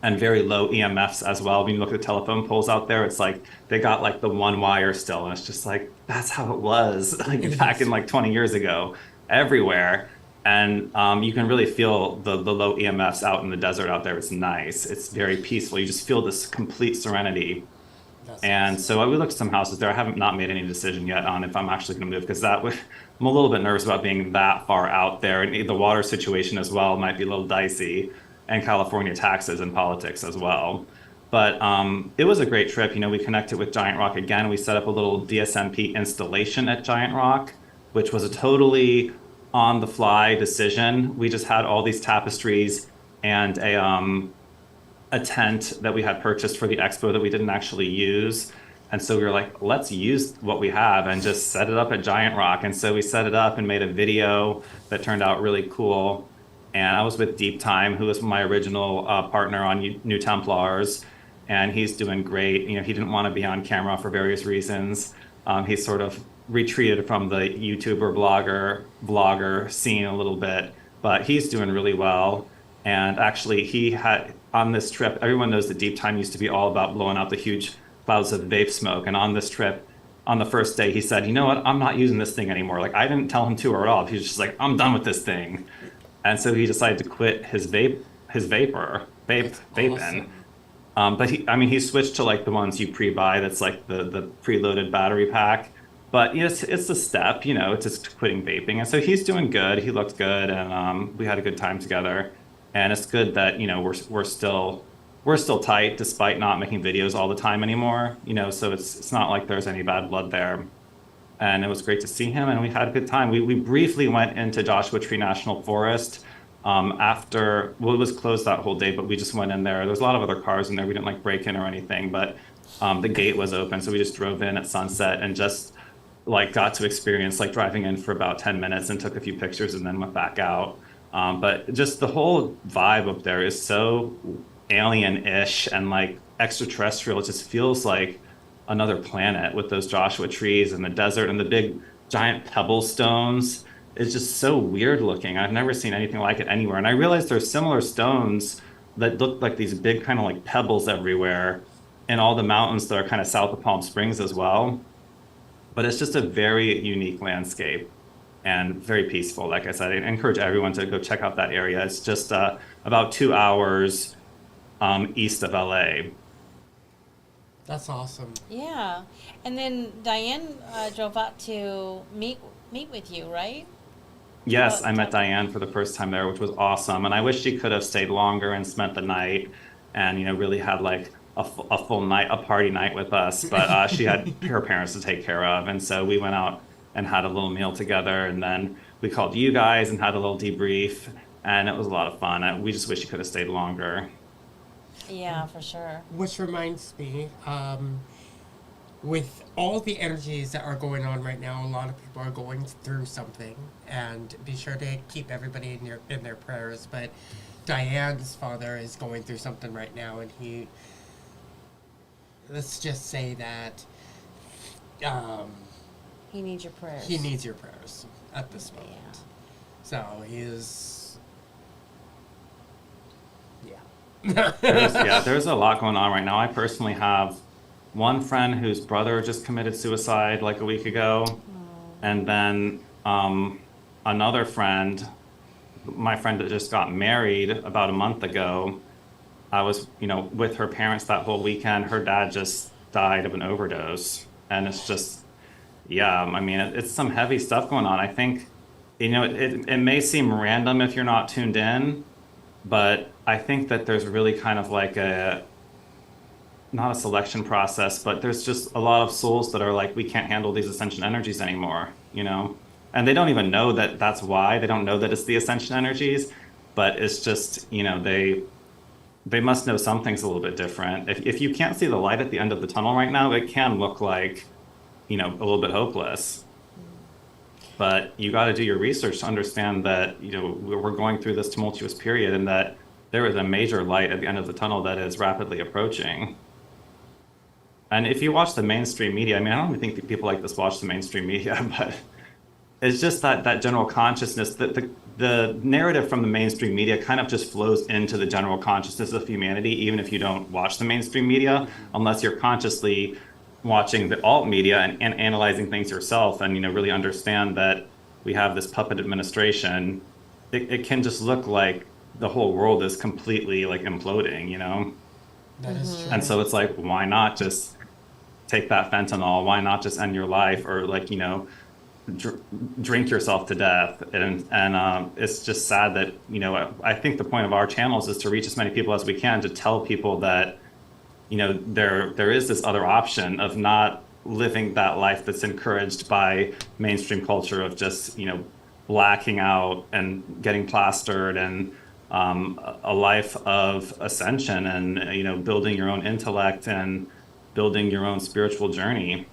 and very low EMFs as well. When you look at the telephone poles out there, it's like they got like the one wire still, and it's just like that's how it was like back in like 20 years ago everywhere. And you can really feel the low EMFs out in the desert out there. It's nice. It's very peaceful. You just feel this complete serenity. And so we looked at some houses there. I haven't not made any decision yet on if I'm actually going to move because I'm a little bit nervous about being that far out there. And the water situation as well might be a little dicey, and California taxes and politics as well. But it was a great trip. We connected with Giant Rock again. We set up a little DSMP installation at Giant Rock, which was a totally on the fly decision. We just had all these tapestries and a tent that we had purchased for the expo that we didn't actually use. And so we were like, let's use what we have and just set it up at Giant Rock. And so we set it up and made a video that turned out really cool. And I was with Deep Time, who was my original partner on New Templars. And he's doing great. He didn't want to be on camera for various reasons. He sort of retreated from the YouTuber, vlogger scene a little bit, but he's doing really well. And actually he had on this trip, everyone knows that Deep Time used to be all about blowing out the huge clouds of vape smoke. And on this trip, on the first day, he said, you know what, I'm not using this thing anymore. Like I didn't tell him to or at all. He was just like, I'm done with this thing. And so he decided to quit his vaping. Awesome. But he switched to like the ones you pre-buy. That's like the preloaded battery pack. But it's a step, it's just quitting vaping. And so he's doing good. He looked good, and we had a good time together. And it's good that we're still tight despite not making videos all the time anymore. So it's not like there's any bad blood there. And it was great to see him, and we had a good time. We briefly went into Joshua Tree National Forest after. Well, it was closed that whole day, but we just went in there. There's a lot of other cars in there. We didn't like break in or anything, but the gate was open, so we just drove in at sunset and just like got to experience like driving in for about 10 minutes and took a few pictures and then went back out. But just the whole vibe up there is so alien-ish and like extraterrestrial. It just feels like another planet with those Joshua trees and the desert and the big giant pebble stones. It's just so weird looking. I've never seen anything like it anywhere. And I realized there's similar stones that look like these big kind of like pebbles everywhere in all the mountains that are kind of south of Palm Springs as well. But it's just a very unique landscape and very peaceful. Like I said, I encourage everyone to go check out that area. It's just about 2 hours east of LA. That's awesome. Yeah. And then Diane drove out to meet with you, right? Yes, I met Diane for the first time there, which was awesome. And I wish she could have stayed longer and spent the night and, really had like a full night, a party night with us. But she had her parents to take care of. And so we went out and had a little meal together. And then we called you guys and had a little debrief. And it was a lot of fun. We just wish she could have stayed longer. Yeah, for sure. Which reminds me, with all the energies that are going on right now, a lot of people are going through something, and be sure to keep everybody in their prayers. But Diane's father is going through something right now, and let's just say that He needs your prayers. he needs your prayers at this moment. Yeah. So he's, There's a lot going on right now. I personally have one friend whose brother just committed suicide like a week ago, and then another friend, my friend that just got married about a month ago. I was, with her parents that whole weekend. Her dad just died of an overdose, and it's just, yeah. I mean, it's some heavy stuff going on. I think, it may seem random if you're not tuned in, but I think that there's really kind of like not a selection process, but there's just a lot of souls that are like, we can't handle these ascension energies anymore, and they don't even know that that's why. They don't know that it's the ascension energies, but it's just, they must know something's a little bit different. If you can't see the light at the end of the tunnel right now, it can look like, a little bit hopeless. But you got to do your research to understand that, we're going through this tumultuous period, and that there is a major light at the end of the tunnel that is rapidly approaching. And if you watch the mainstream media, I mean, I don't even think that people like this watch the mainstream media, but it's just that general consciousness, that the narrative from the mainstream media kind of just flows into the general consciousness of humanity, even if you don't watch the mainstream media, unless you're consciously watching the alt media and analyzing things yourself, and really understand that we have this puppet administration. It can just look like the whole world is completely like imploding, That is true. And so it's like, why not just take that fentanyl? Why not just end your life, or like, drink yourself to death? And it's just sad that, I think the point of our channels is to reach as many people as we can, to tell people that, there is this other option of not living that life that's encouraged by mainstream culture of just, blacking out and getting plastered, and a life of ascension, and, building your own intellect and building your own spiritual journey.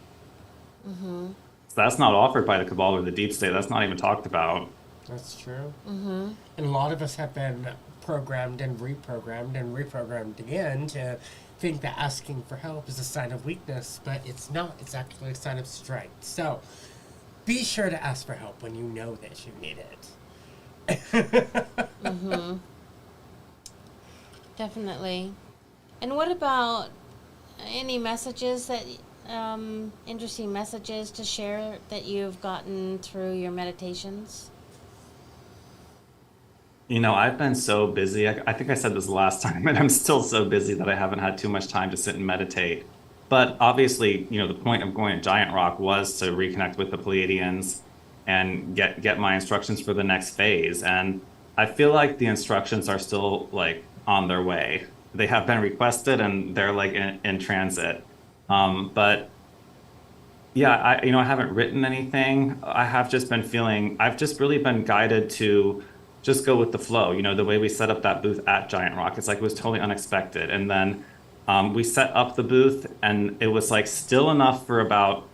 Mm-hmm. So that's not offered by the Cabal or the Deep State. That's not even talked about. That's true. Mm-hmm. And a lot of us have been programmed and reprogrammed again to think that asking for help is a sign of weakness, but it's not. It's actually a sign of strength. So be sure to ask for help when you know that you need it. Mm-hmm. Definitely. And what about any messages that, interesting messages to share that you've gotten through your meditations? I've been so busy. I think I said this last time, and I'm still so busy that I haven't had too much time to sit and meditate. But obviously, the point of going to Giant Rock was to reconnect with the Pleiadians and get my instructions for the next phase. And I feel like the instructions are still like on their way. They have been requested, and they're like in transit. But yeah, I haven't written anything. I've just really been guided to just go with the flow. The way we set up that booth at Giant Rock, it's like it was totally unexpected. And then we set up the booth, and it was like still enough for about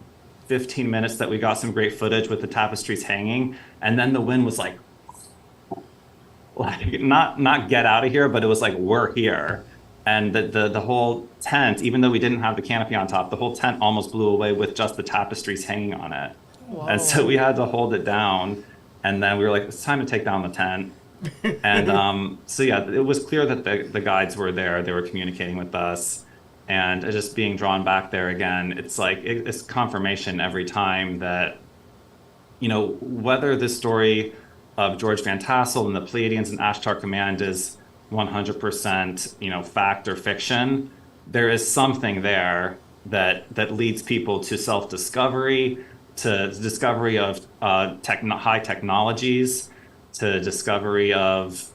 15 minutes that we got some great footage with the tapestries hanging. And then the wind was like not get out of here, but it was like, we're here. And the whole tent, even though we didn't have the canopy on top, the whole tent almost blew away with just the tapestries hanging on it. Whoa. And so we had to hold it down. And then we were like, it's time to take down the tent. And so yeah, it was clear that the guides were there. They were communicating with us. And just being drawn back there again, it's like, it's confirmation every time that, whether this story of George Van Tassel and the Pleiadians and Ashtar Command is 100%, fact or fiction, there is something there that leads people to self-discovery, to discovery of high technologies, to discovery of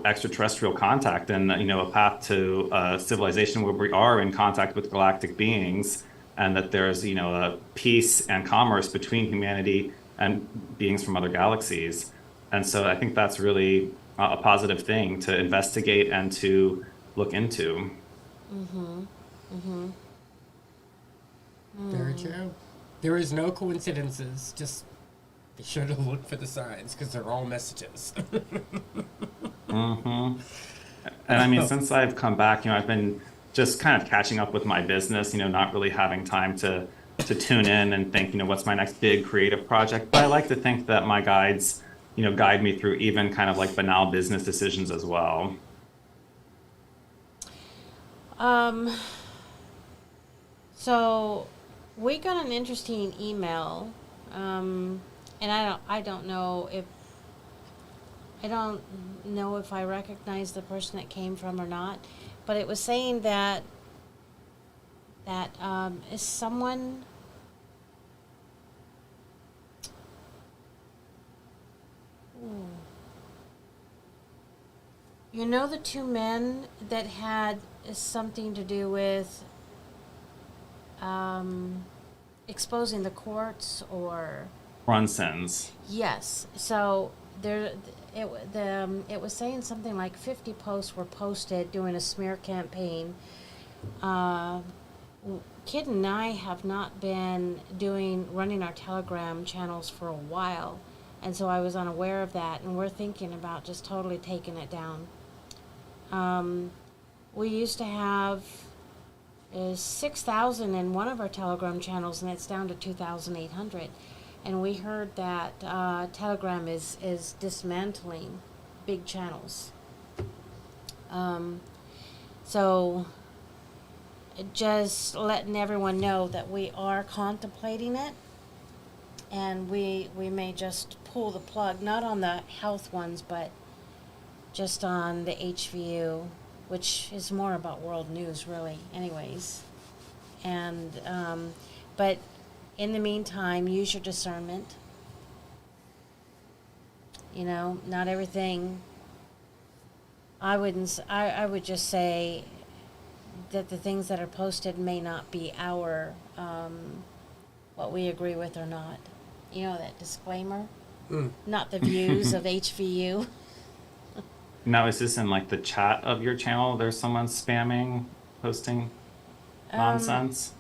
extraterrestrial contact, and a path to civilization where we are in contact with galactic beings, and that there's a peace and commerce between humanity and beings from other galaxies. And so I think that's really a positive thing to investigate and to look into. Mm-hmm. Mm-hmm. Very true. There is no coincidences. Just be sure to look for the signs because they're all messages. Mm-hmm. And I mean, since I've come back, I've been just kind of catching up with my business, not really having time to tune in and think, what's my next big creative project. But I like to think that my guides, guide me through even kind of like banal business decisions as well. Um, so we got an interesting email, and I don't know if I recognize the person it came from or not, but it was saying that is someone. Ooh. You know the two men that had something to do with exposing the courts or Brunson's. yes. So it was saying something like 50 posts were posted doing a smear campaign. Kid and I have not been running our Telegram channels for a while, and so I was unaware of that, and we're thinking about just totally taking it down. We used to have 6,000 in one of our Telegram channels, and it's down to 2,800. And we heard that Telegram is dismantling big channels. So just letting everyone know that we are contemplating it, and we may just pull the plug, not on the health ones, but just on the HVU, which is more about world news, really, anyways. And but in the meantime, use your discernment. Not everything. I would just say that the things that are posted may not be our what we agree with or not. That disclaimer. Not the views of HVU. Now, is this in like the chat of your channel? There's someone spamming, posting nonsense?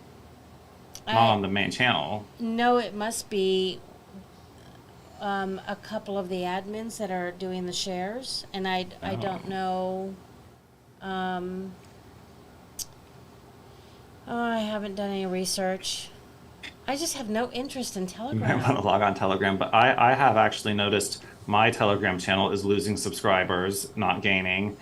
Not on the main channel. No, it must be a couple of the admins that are doing the shares, and I don't know. I haven't done any research. I just have no interest in You Telegram. might want to log on Telegram, but I have actually noticed my Telegram channel is losing subscribers, not gaining.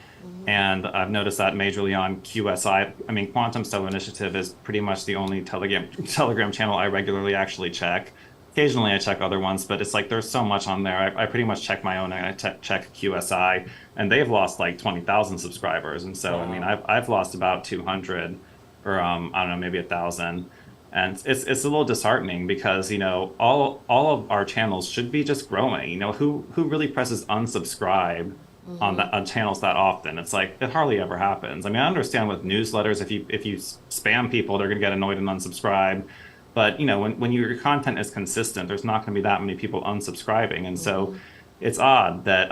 And I've noticed that majorly on QSI. I mean, Quantum Stellar Initiative is pretty much the only Telegram channel I regularly actually check. Occasionally I check other ones, but it's like there's so much on there. I pretty much check my own and I check QSI, and they've lost like 20,000 subscribers. And so, I mean, I've lost about 200 or I don't know, maybe 1,000. And it's a little disheartening because, all of our channels should be just growing. Who really presses unsubscribe on channels that often? It's like it hardly ever happens. I mean, I understand with newsletters, if you spam people, they're going to get annoyed and unsubscribe. But when your content is consistent, there's not going to be that many people unsubscribing, and so it's odd that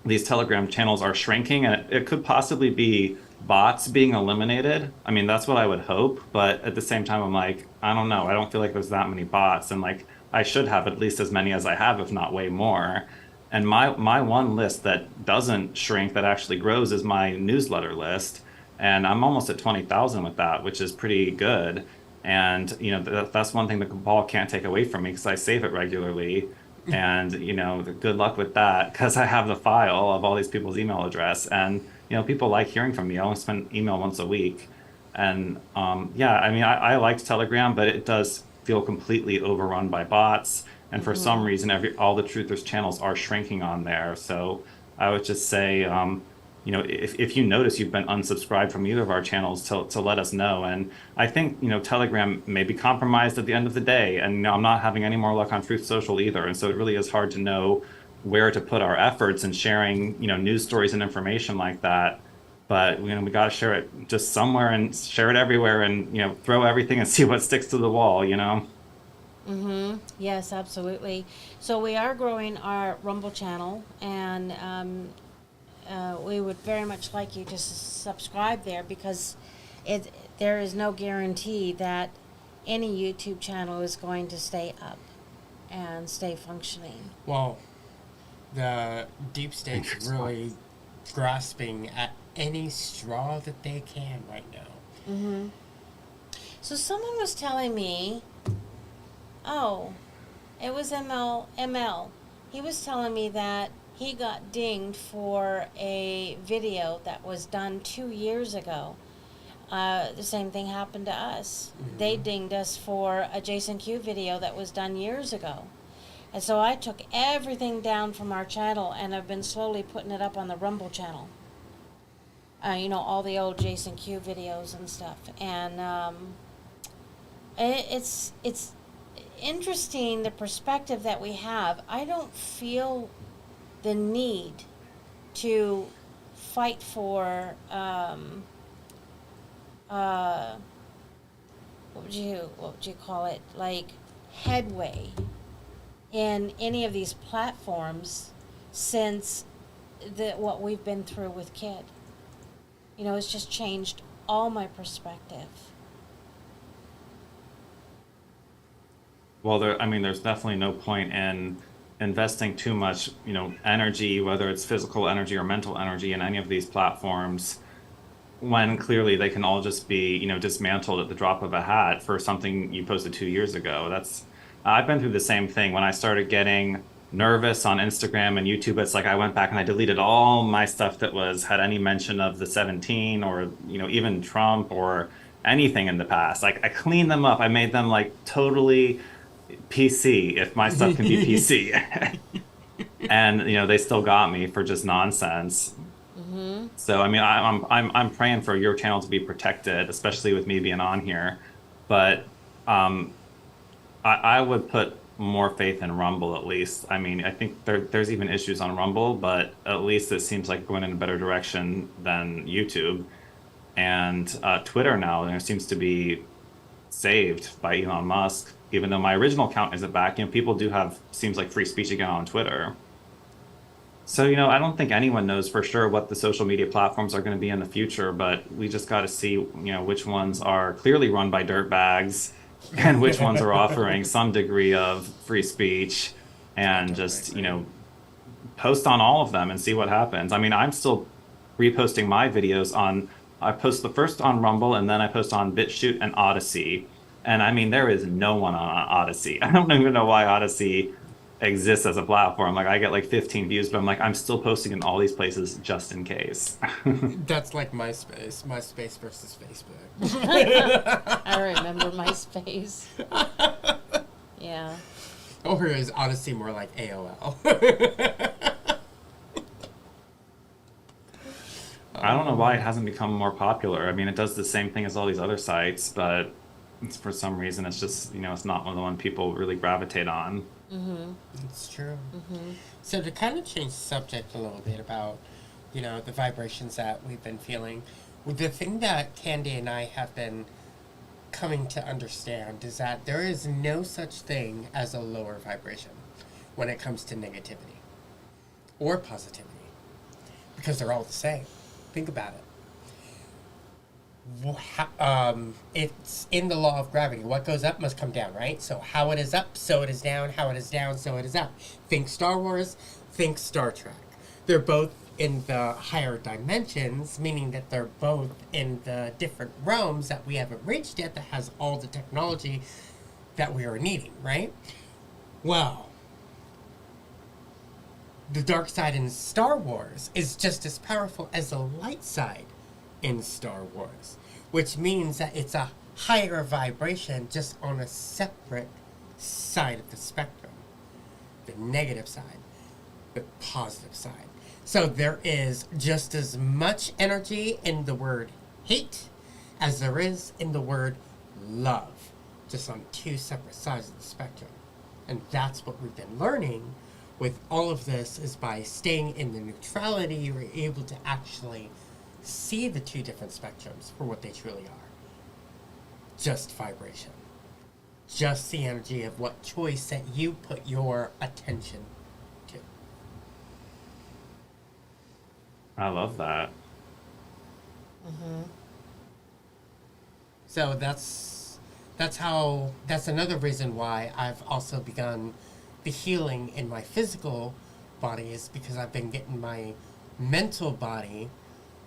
these Telegram channels are shrinking, and it could possibly be bots being eliminated. I mean, that's what I would hope, but at the same time, I'm like, I don't know. I don't feel like there's that many bots, and like I should have at least as many as I have, if not way more. And my one list that doesn't shrink, that actually grows, is my newsletter list, and I'm almost at 20,000 with that, which is pretty good. And that's one thing the cabal can't take away from me because I save it regularly. And good luck with that, because I have the file of all these people's email address, and people like hearing from me. I only send email once a week, and yeah, I mean, I liked Telegram, but it does feel completely overrun by bots, and for some reason, all the truthers channels are shrinking on there. So I would just say, if you notice you've been unsubscribed from either of our channels, to let us know. And I think, Telegram may be compromised at the end of the day. And I'm not having any more luck on Truth Social either. And so it really is hard to know where to put our efforts in sharing, news stories and information like that. But, we got to share it just somewhere and share it everywhere, and, throw everything and see what sticks to the wall, Yes, absolutely. So we are growing our Rumble channel, and we would very much like you to subscribe there, because there is no guarantee that any YouTube channel is going to stay up and stay functioning. Well, the deep state's really grasping at any straw that they can right now. Mm-hmm. So someone was telling me, oh, it was ML. He was telling me that he got dinged for a video that was done 2 years ago. The same thing happened to us. Mm-hmm. They dinged us for a Jason Q video that was done years ago. And so I took everything down from our channel, and I've been slowly putting it up on the Rumble channel. All the old Jason Q videos and stuff. And it's interesting, the perspective that we have. I don't feel the need to fight for what would you call it, like headway in any of these platforms since what we've been through with Kid. It's just changed all my perspective. Well, there's definitely no point in investing too much, energy, whether it's physical energy or mental energy, in any of these platforms, when clearly they can all just be, dismantled at the drop of a hat for something you posted 2 years ago. I've been through the same thing. When I started getting nervous on Instagram and YouTube, it's like I went back and I deleted all my stuff that had any mention of the 17 or, even Trump or anything in the past. Like, I cleaned them up. I made them like totally PC, if my stuff can be PC. And they still got me for just nonsense. Mm-hmm. So I'm praying for your channel to be protected, especially with me being on here. But I would put more faith in Rumble, at least. I think there's even issues on Rumble, but at least it seems like going in a better direction than YouTube. And Twitter now seems to be saved by Elon Musk, even though my original account isn't back. People do have, seems like, free speech again on Twitter. So, I don't think anyone knows for sure what the social media platforms are going to be in the future, but we just got to see, which ones are clearly run by dirtbags and which ones are offering some degree of free speech, and just, post on all of them and see what happens. I'm still reposting my videos I post the first on Rumble, and then I post on BitChute and Odyssey. And there is no one on Odyssey. I don't even know why Odyssey exists as a platform. Like, I get like 15 views, but I'm still posting in all these places just in case. That's like MySpace versus Facebook. I remember MySpace. Yeah. Or is Odyssey more like AOL? I don't know why it hasn't become more popular. It does the same thing as all these other sites, but for some reason it's just, it's not one of the ones people really gravitate on. Mm-hmm. It's true. Mm-hmm. So to kind of change the subject a little bit about, the vibrations that we've been feeling, the thing that Candy and I have been coming to understand is that there is no such thing as a lower vibration when it comes to negativity or positivity, because they're all the same. Think about it. It's in the law of gravity. What goes up must come down, right? So how it is up, so it is down. How it is down, so it is up. Think Star Wars, think Star Trek. They're both in the higher dimensions, meaning that they're both in the different realms that we haven't reached yet, that has all the technology that we are needing, right? Well, the dark side in Star Wars is just as powerful as the light side in Star Wars, which means that it's a higher vibration, just on a separate side of the spectrum. The negative side, the positive side. So there is just as much energy in the word hate as there is in the word love, just on two separate sides of the spectrum. And that's what we've been learning with all of this, is by staying in the neutrality, you're able to actually see the two different spectrums for what they truly are. Just vibration. Just the energy of what choice that you put your attention to. I love that. So that's another reason why I've also begun the healing in my physical body, is because I've been getting my mental body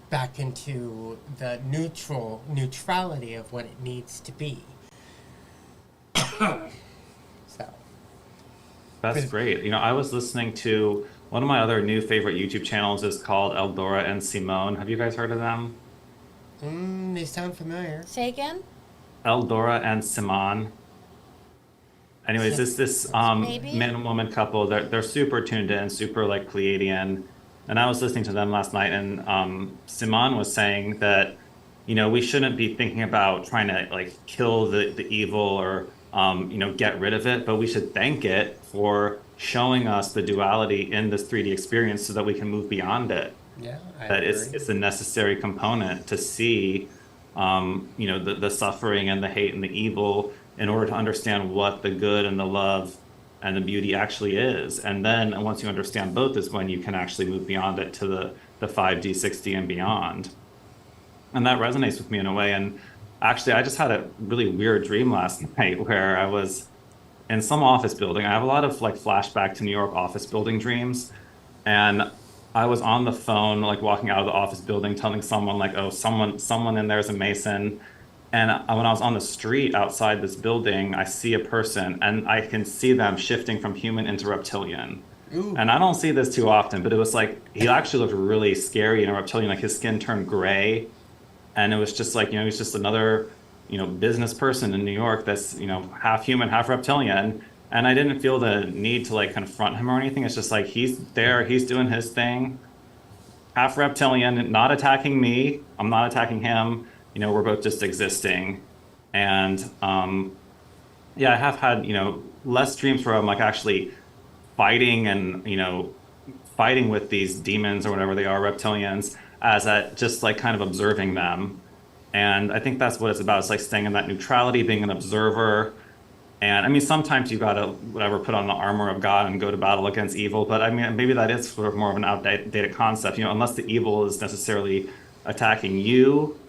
back into the neutrality of what it needs to be. So That's great. You know, I was listening to one of my other new favorite YouTube channels is called Eldora and Simone. Have you guys heard of them? they sound familiar. Say again? Eldora and Simone. Anyways, this Maybe? man and woman couple, they're super tuned in, super like Pleiadian. And I was listening to them last night, and Simone was saying that, you know, we shouldn't be thinking about trying to like kill the evil or get rid of it, but we should thank it for showing us the duality in this 3D experience so that we can move beyond it. Yeah, I That agree. it's a necessary component to see the suffering and the hate and the evil in order to understand what the good and the love and the beauty actually is. And then once you understand both is when you can actually move beyond it to the 5D, 6D and beyond. And that resonates with me in a way. And actually, I just had a really weird dream last night where I was in some office building. I have a lot of like flashback to New York office building dreams. And I was on the phone, like walking out of the office building, telling someone like, oh, someone in there is a Mason. And when I was on the street outside this building, I see a person and I can see them shifting from human into reptilian. Ooh. And I don't see this too often, but it was like, he actually looked really scary in a reptilian, like his skin turned gray. And it was just like, he's just another, business person in New York that's, half human, half reptilian. And I didn't feel the need to like confront him or anything. It's just like, he's there, he's doing his thing, half reptilian, not attacking me. I'm not attacking him. We're both just existing. And yeah, I have had, less dreams where I'm like actually fighting and, fighting with these demons or whatever they are, reptilians, as at just like kind of observing them. And I think that's what it's about. It's like staying in that neutrality, being an observer. And I mean, sometimes you gotta, whatever, put on the armor of God and go to battle against evil. But I mean, maybe that is sort of more of an outdated concept, unless the evil is necessarily attacking you.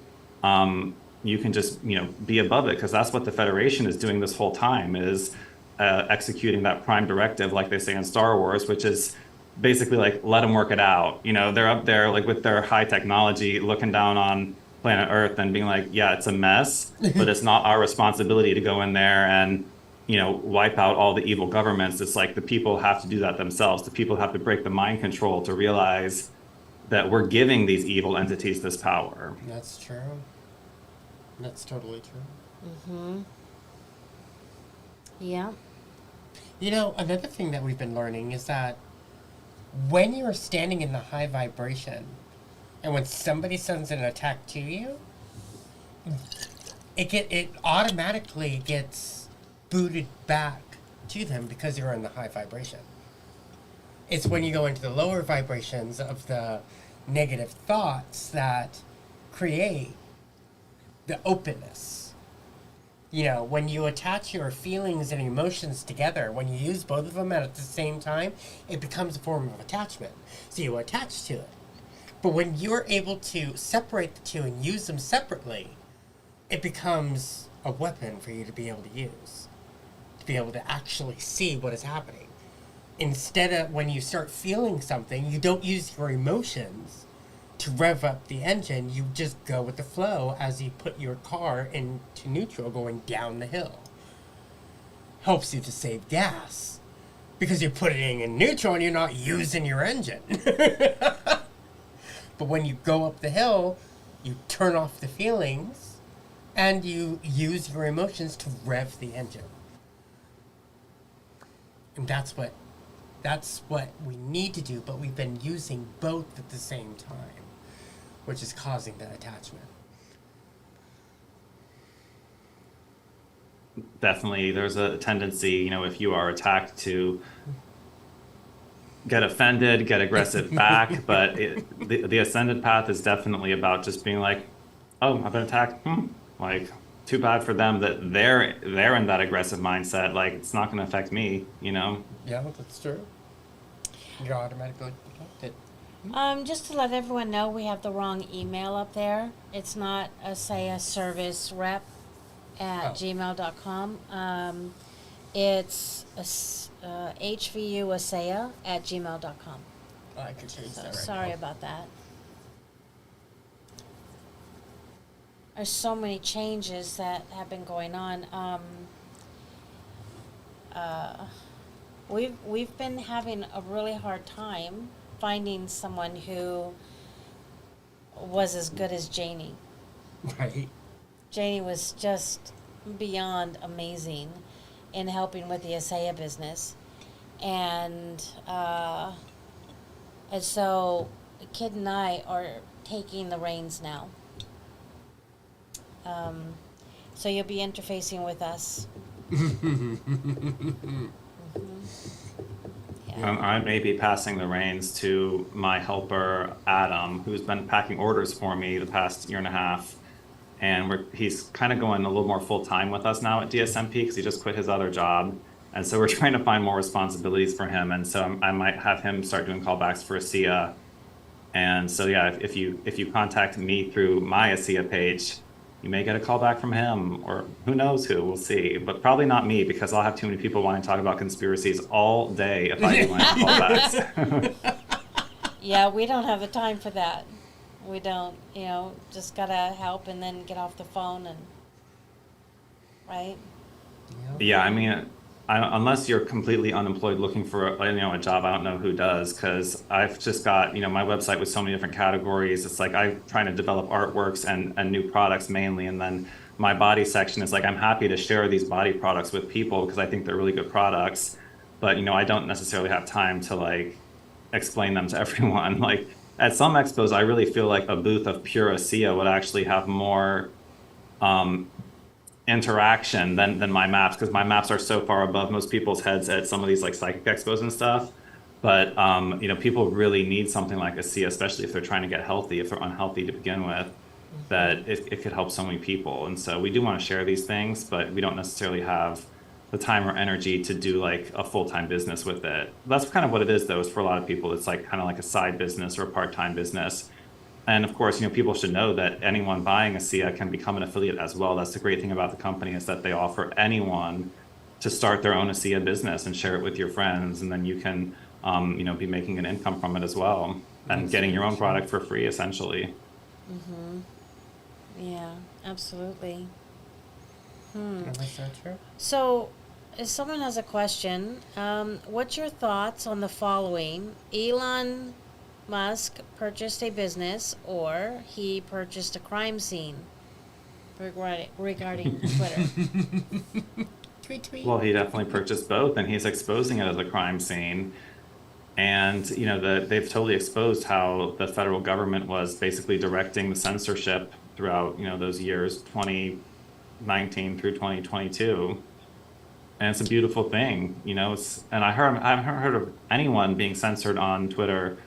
You can just, be above it, because that's what the Federation is doing this whole time, is executing that prime directive, like they say in Star Wars, which is basically like, let them work it out. They're up there like with their high technology, looking down on planet Earth and being like, yeah, it's a mess, but it's not our responsibility to go in there and, wipe out all the evil governments. It's like the people have to do that themselves. The people have to break the mind control to realize that we're giving these evil entities this power. That's true. That's totally true. Yeah. Another thing that we've been learning is that when you're standing in the high vibration and when somebody sends an attack to you, it automatically gets booted back to them because you're in the high vibration. It's when you go into the lower vibrations of the negative thoughts that create the openness. When you attach your feelings and emotions together, when you use both of them at the same time, it becomes a form of attachment. So you attach to it. But when you're able to separate the two and use them separately, it becomes a weapon for you to be able to use, to be able to actually see what is happening. Instead of when you start feeling something, you don't use your emotions to rev up the engine. You just go with the flow as you put your car into neutral going down the hill. Helps you to save gas because you're putting it in neutral and you're not using your engine. But when you go up the hill, you turn off the feelings and you use your emotions to rev the engine. And that's what we need to do, but we've been using both at the same time, which is causing that attachment. Definitely, there's a tendency, if you are attacked, to get offended, get aggressive back. But the ascended path is definitely about just being like, oh, I've been attacked. Like, too bad for them that they're in that aggressive mindset. Like, it's not going to affect me, Yeah, that's true. You're automatically protected. Just to let everyone know, we have the wrong email up there. It's not Asea service rep at gmail.com. It's HVU Asea at gmail.com. Oh, I could change that right Sorry now. about that. There's so many changes that have been going on. We've been having a really hard time finding someone who was as good as Janie. Right. Janie was just beyond amazing in helping with the Asea business, and so Kid and I are taking the reins now. So you'll be interfacing with us. Yeah. I may be passing the reins to my helper, Adam, who's been packing orders for me the past year and a half. And he's kind of going a little more full-time with us now at DSMP because he just quit his other job. And so we're trying to find more responsibilities for him. And so I might have him start doing callbacks for Asea. And so, yeah, if you contact me through my Asea page, you may get a call back from him, or who knows who, we'll see. But probably not me, because I'll have too many people wanting to talk about conspiracies all day if I do my callbacks. Yeah, we don't have the time for that. We don't, just gotta help and then get off the phone right? Yeah, I mean, unless you're completely unemployed looking for a job, I don't know who does, because I've just got my website with so many different categories. It's like I'm trying to develop artworks and new products mainly, and then my body section is like I'm happy to share these body products with people because I think they're really good products, but I don't necessarily have time to explain them to everyone. Like at some expos, I really feel like a booth of pure Asea would actually have more interaction than my maps, because my maps are so far above most people's heads at some of these psychic expos and stuff. But people really need something like Asea, especially if they're trying to get healthy, if they're unhealthy to begin with, that it could help so many people. And so we do want to share these things, but we don't necessarily have the time or energy to do a full-time business with it. That's kind of what it is, though, is for a lot of people, it's kind of like a side business or a part-time business. And of course, people should know that anyone buying Asea can become an affiliate as well. That's the great thing about the company, is that they offer anyone to start their own Asea business and share it with your friends, and then you can, be making an income from it as well, and getting your own product for free, essentially. Yeah, absolutely. That's so true. So, if someone has a question, what's your thoughts on the following? Elon Musk purchased a business, or he purchased a crime scene regarding Twitter. Tweet, tweet. Well, he definitely purchased both, and he's exposing it as a crime scene. And they've totally exposed how the federal government was basically directing the censorship throughout those years, 2019 through 2022. And it's a beautiful thing, and I haven't heard of anyone being censored on Twitter,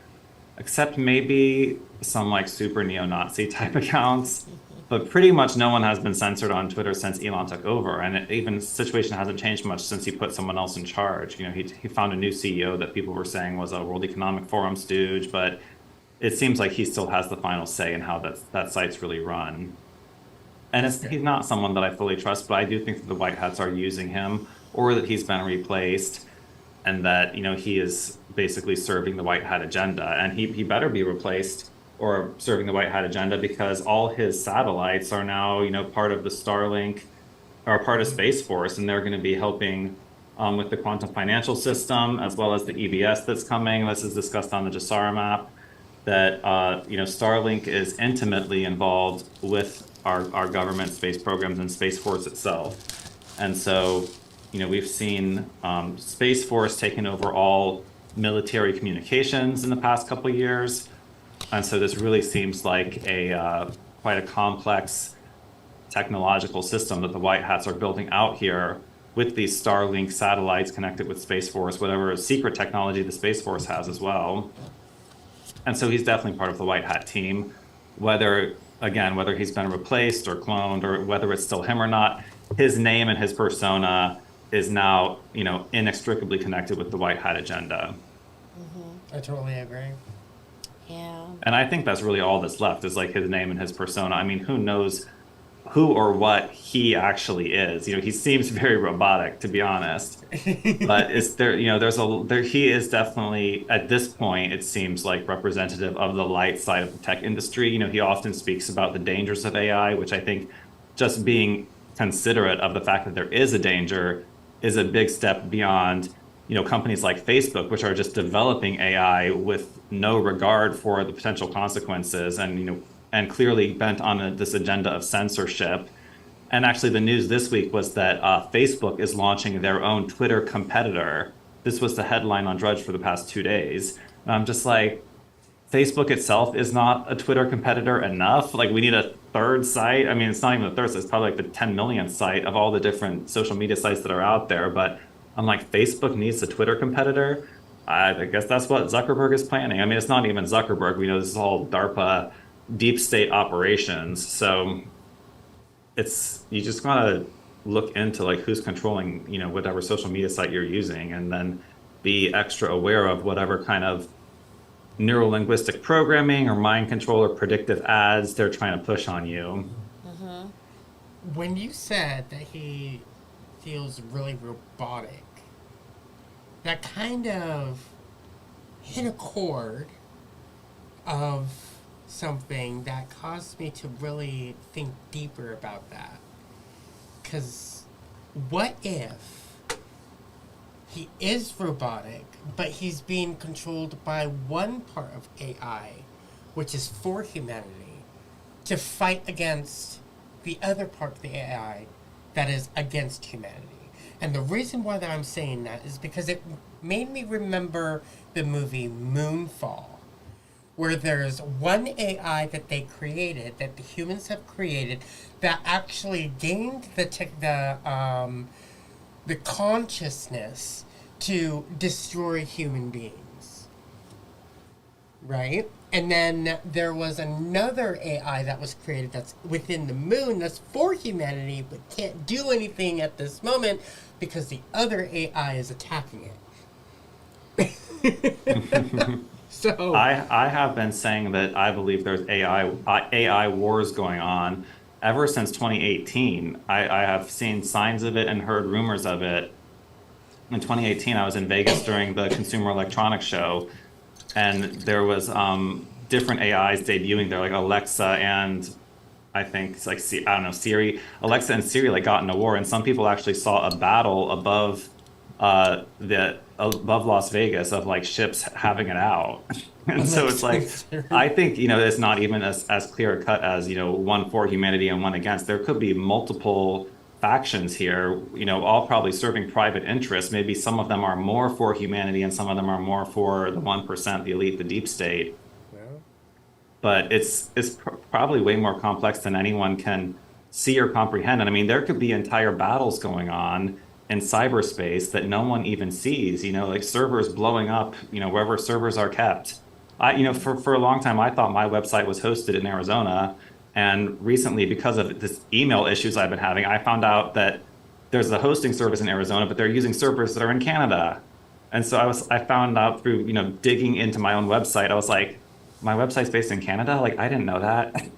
except maybe some super neo-Nazi type accounts. But pretty much no one has been censored on Twitter since Elon took over, and even the situation hasn't changed much since he put someone else in charge. He found a new CEO that people were saying was a World Economic Forum stooge, but it seems like he still has the final say in how that site's really run. And he's not someone that I fully trust, but I do think that the White Hats are using him, or that he's been replaced, and that he is basically serving the White Hat agenda, and he better be replaced or serving the White Hat agenda, because all his satellites are now part of the Starlink, or part of Space Force, and they're going to be helping with the quantum financial system, as well as the EBS that's coming. This is discussed on the Jasara map, that Starlink is intimately involved with our government space programs and Space Force itself. And so we've seen Space Force taking over all military communications in the past couple of years. And so this really seems like quite a complex technological system that the White Hats are building out here with these Starlink satellites connected with Space Force, whatever secret technology the Space Force has as well. And so he's definitely part of the White Hat team, whether he's been replaced or cloned, or whether it's still him or not. His name and his persona is now, inextricably connected with the White Hat agenda. I totally agree. Yeah. And I think that's really all that's left is like his name and his persona. I mean, who knows who or what he actually is? He seems very robotic, to be honest. But it's there, he is definitely at this point, it seems like representative of the light side of the tech industry. He often speaks about the dangers of AI, which I think just being considerate of the fact that there is a danger is a big step beyond, companies like Facebook, which are just developing AI with no regard for the potential consequences and clearly bent on this agenda of censorship. And actually, the news this week was that Facebook is launching their own Twitter competitor. This was the headline on Drudge for the past 2 days. And I'm just like, Facebook itself is not a Twitter competitor enough. Like, we need a third site. I mean, it's not even a third site. It's probably like the 10 millionth site of all the different social media sites that are out there. But I'm like, Facebook needs a Twitter competitor. I guess that's what Zuckerberg is planning. I mean, it's not even Zuckerberg. We know this is all DARPA deep state operations. So you just gotta look into like who's controlling, whatever social media site you're using, and then be extra aware of whatever kind of neurolinguistic programming or mind control or predictive ads they're trying to push on you. Mm-hmm. When you said that he feels really robotic, that kind of hit a chord of something that caused me to really think deeper about that. Because what if he is robotic, but he's being controlled by one part of AI, which is for humanity, to fight against the other part of the AI that is against humanity? And the reason why that I'm saying that is because it made me remember the movie Moonfall, where there's one AI that they created, that the humans have created, that actually gained the consciousness to destroy human beings, right? And then there was another AI that was created that's within the moon that's for humanity, but can't do anything at this moment because the other AI is attacking it. So I have been saying that I believe there's AI wars going on ever since 2018. I have seen signs of it and heard rumors of it. In 2018, I was in Vegas during the Consumer Electronics Show, and there was different AIs debuting there, like Alexa and I think it's like I don't know, Siri. Alexa and Siri like got in a war, and some people actually saw a battle above Las Vegas of like ships having it out. And so it's like, I think, it's not even as clear cut as, one for humanity and one against. There could be multiple factions here, all probably serving private interests. Maybe some of them are more for humanity and some of them are more for the 1%, the elite, the deep state. But it's probably way more complex than anyone can see or comprehend. And I mean, there could be entire battles going on in cyberspace that no one even sees, like servers blowing up, wherever servers are kept. For a long time, I thought my website was hosted in Arizona. And recently, because of this email issues I've been having, I found out that there's a hosting service in Arizona, but they're using servers that are in Canada. And so I found out through, digging into my own website, I was like, my website's based in Canada? Like, I didn't know that.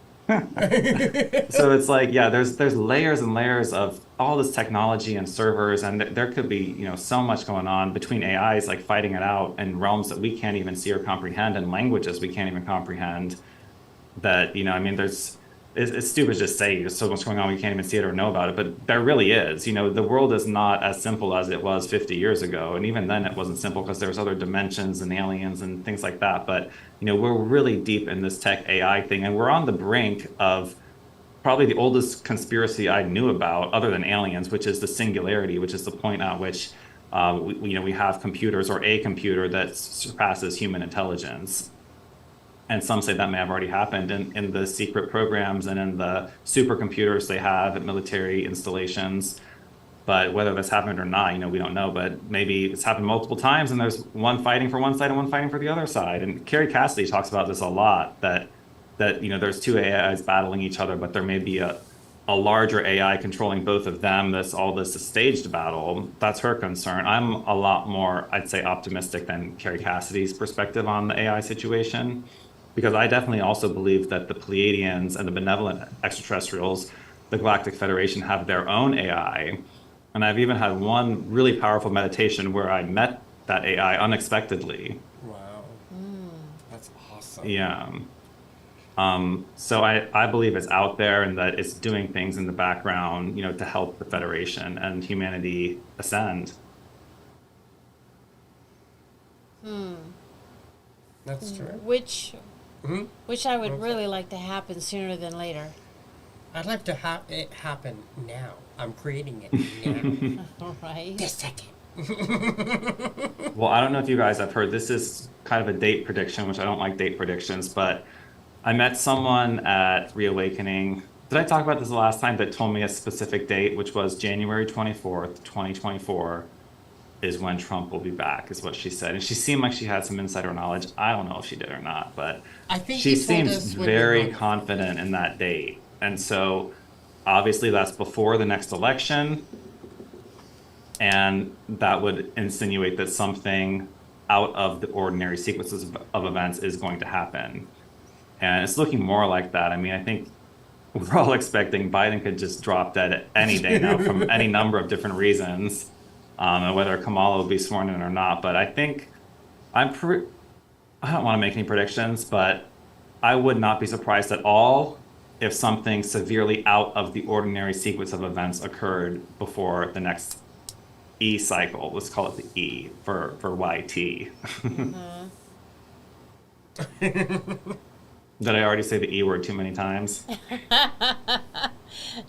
So it's like, yeah, there's layers and layers of all this technology and servers, and there could be, so much going on between AIs, like fighting it out in realms that we can't even see or comprehend, and languages we can't even comprehend. That, I mean, it's stupid to just say there's so much going on we can't even see it or know about it, but there really is. The world is not as simple as it was 50 years ago, and even then it wasn't simple because there was other dimensions and aliens and things like that. But we're really deep in this tech AI thing, and we're on the brink of probably the oldest conspiracy I knew about, other than aliens, which is the singularity, which is the point at which we have computers, or a computer that surpasses human intelligence. And some say that may have already happened in the secret programs and in the supercomputers they have at military installations. But whether that's happened or not, we don't know. But maybe it's happened multiple times, and there's one fighting for one side and one fighting for the other side. And Carrie Cassidy talks about this a lot, that there's two AIs battling each other, but there may be a larger AI controlling both of them. That's all this a staged battle. That's her concern. I'm a lot more, I'd say, optimistic than Carrie Cassidy's perspective on the AI situation. because I definitely also believe that the Pleiadians and the benevolent extraterrestrials, the Galactic Federation, have their own AI. And I've even had one really powerful meditation where I met that AI unexpectedly. Wow. That's awesome. Yeah. So I believe it's out there and that it's doing things in the background, to help the Federation and humanity ascend. That's true. Which Hmm? I would really like to happen sooner than later. I'd like to have it happen now. I'm creating it now. All right. This second. Well, I don't know if you guys have heard, this is kind of a date prediction, which I don't like date predictions, but I met someone at Reawakening. Did I talk about this the last time, that told me a specific date, which was January 24th, 2024 is when Trump will be back, is what she said. And she seemed like she had some insider knowledge. I don't know if she did or not, but I think she he told seems us when very we were- confident in that date. And so obviously that's before the next election. And that would insinuate that something out of the ordinary sequences of events is going to happen. And it's looking more like that. I mean, I think we're all expecting Biden could just drop dead any day now from any number of different reasons, and whether Kamala will be sworn in or not. But I think I don't want to make any predictions, but I would not be surprised at all if something severely out of the ordinary sequence of events occurred before the next E cycle. Let's call it the E for YT. Did I already say the E word too many times?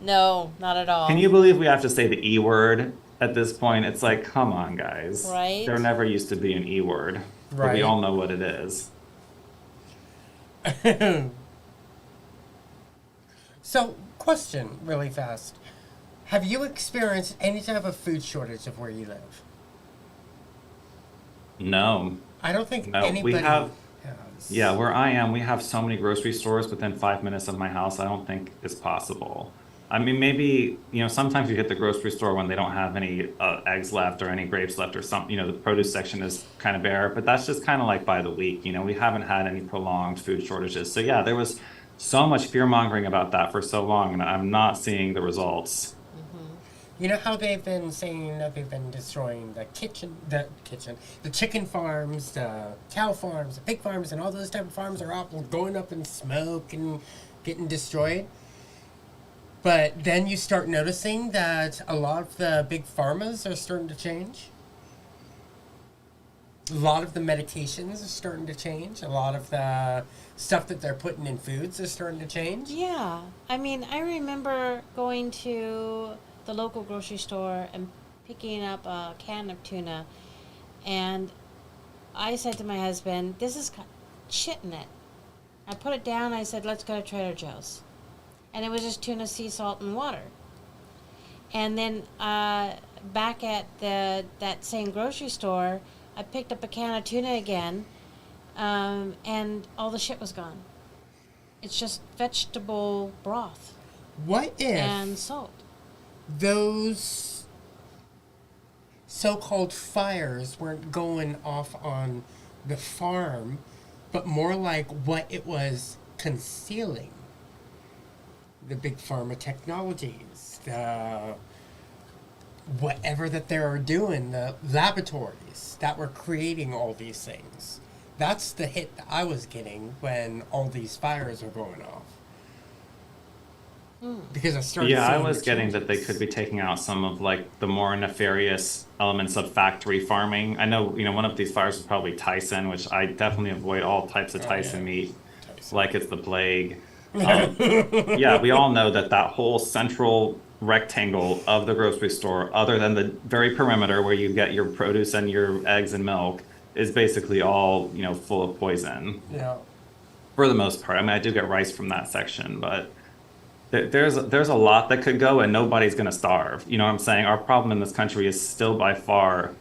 No, not at all. Can you believe we have to say the E word at this point? It's like, come on, guys. Right. There never used to be an E word. But Right. we all know what it is. So, question really fast. Have you experienced any type of food shortage of where you live? No. I don't think No, anybody we have. has. Yeah, where I am, we have so many grocery stores within 5 minutes of my house. I don't think it's possible. I mean, maybe, sometimes you hit the grocery store when they don't have any eggs left or any grapes left or something. The produce section is kind of bare, but that's just kind of like by the week. We haven't had any prolonged food shortages. So yeah, there was so much fear mongering about that for so long, and I'm not seeing the results. You know how they've been saying that they've been destroying the chicken farms, the cow farms, the pig farms, and all those type of farms are all going up in smoke and getting destroyed. But then you start noticing that a lot of the big pharmas are starting to change. A lot of the medications are starting to change. A lot of the stuff that they're putting in foods is starting to change. Yeah. I mean, I remember going to the local grocery store and picking up a can of tuna, and I said to my husband, this has got shit in it. I put it down, I said, let's go to Trader Joe's. And it was just tuna, sea salt, and water. And then back at that same grocery store, I picked up a can of tuna again, and all the shit was gone. It's just vegetable broth What if and salt. those so-called fires weren't going off on the farm, but more like what it was concealing? The big pharma technologies, the whatever that they are doing, the laboratories that were creating all these things. That's the hit that I was getting when all these fires were going off. Because I started Yeah, I seeing was the getting that they changes. could be taking out some of like the more nefarious elements of factory farming. I know, one of these fires was probably Tyson, which I definitely avoid all types of Tyson meat, like it's the plague. Yeah, we all know that whole central rectangle of the grocery store, other than the very perimeter where you get your produce and your eggs and milk, is basically all, full of poison Yeah. for the most part. I mean, I do get rice from that section, but there's a lot that could go and nobody's going to starve. You know what I'm saying? Our problem in this country is still by far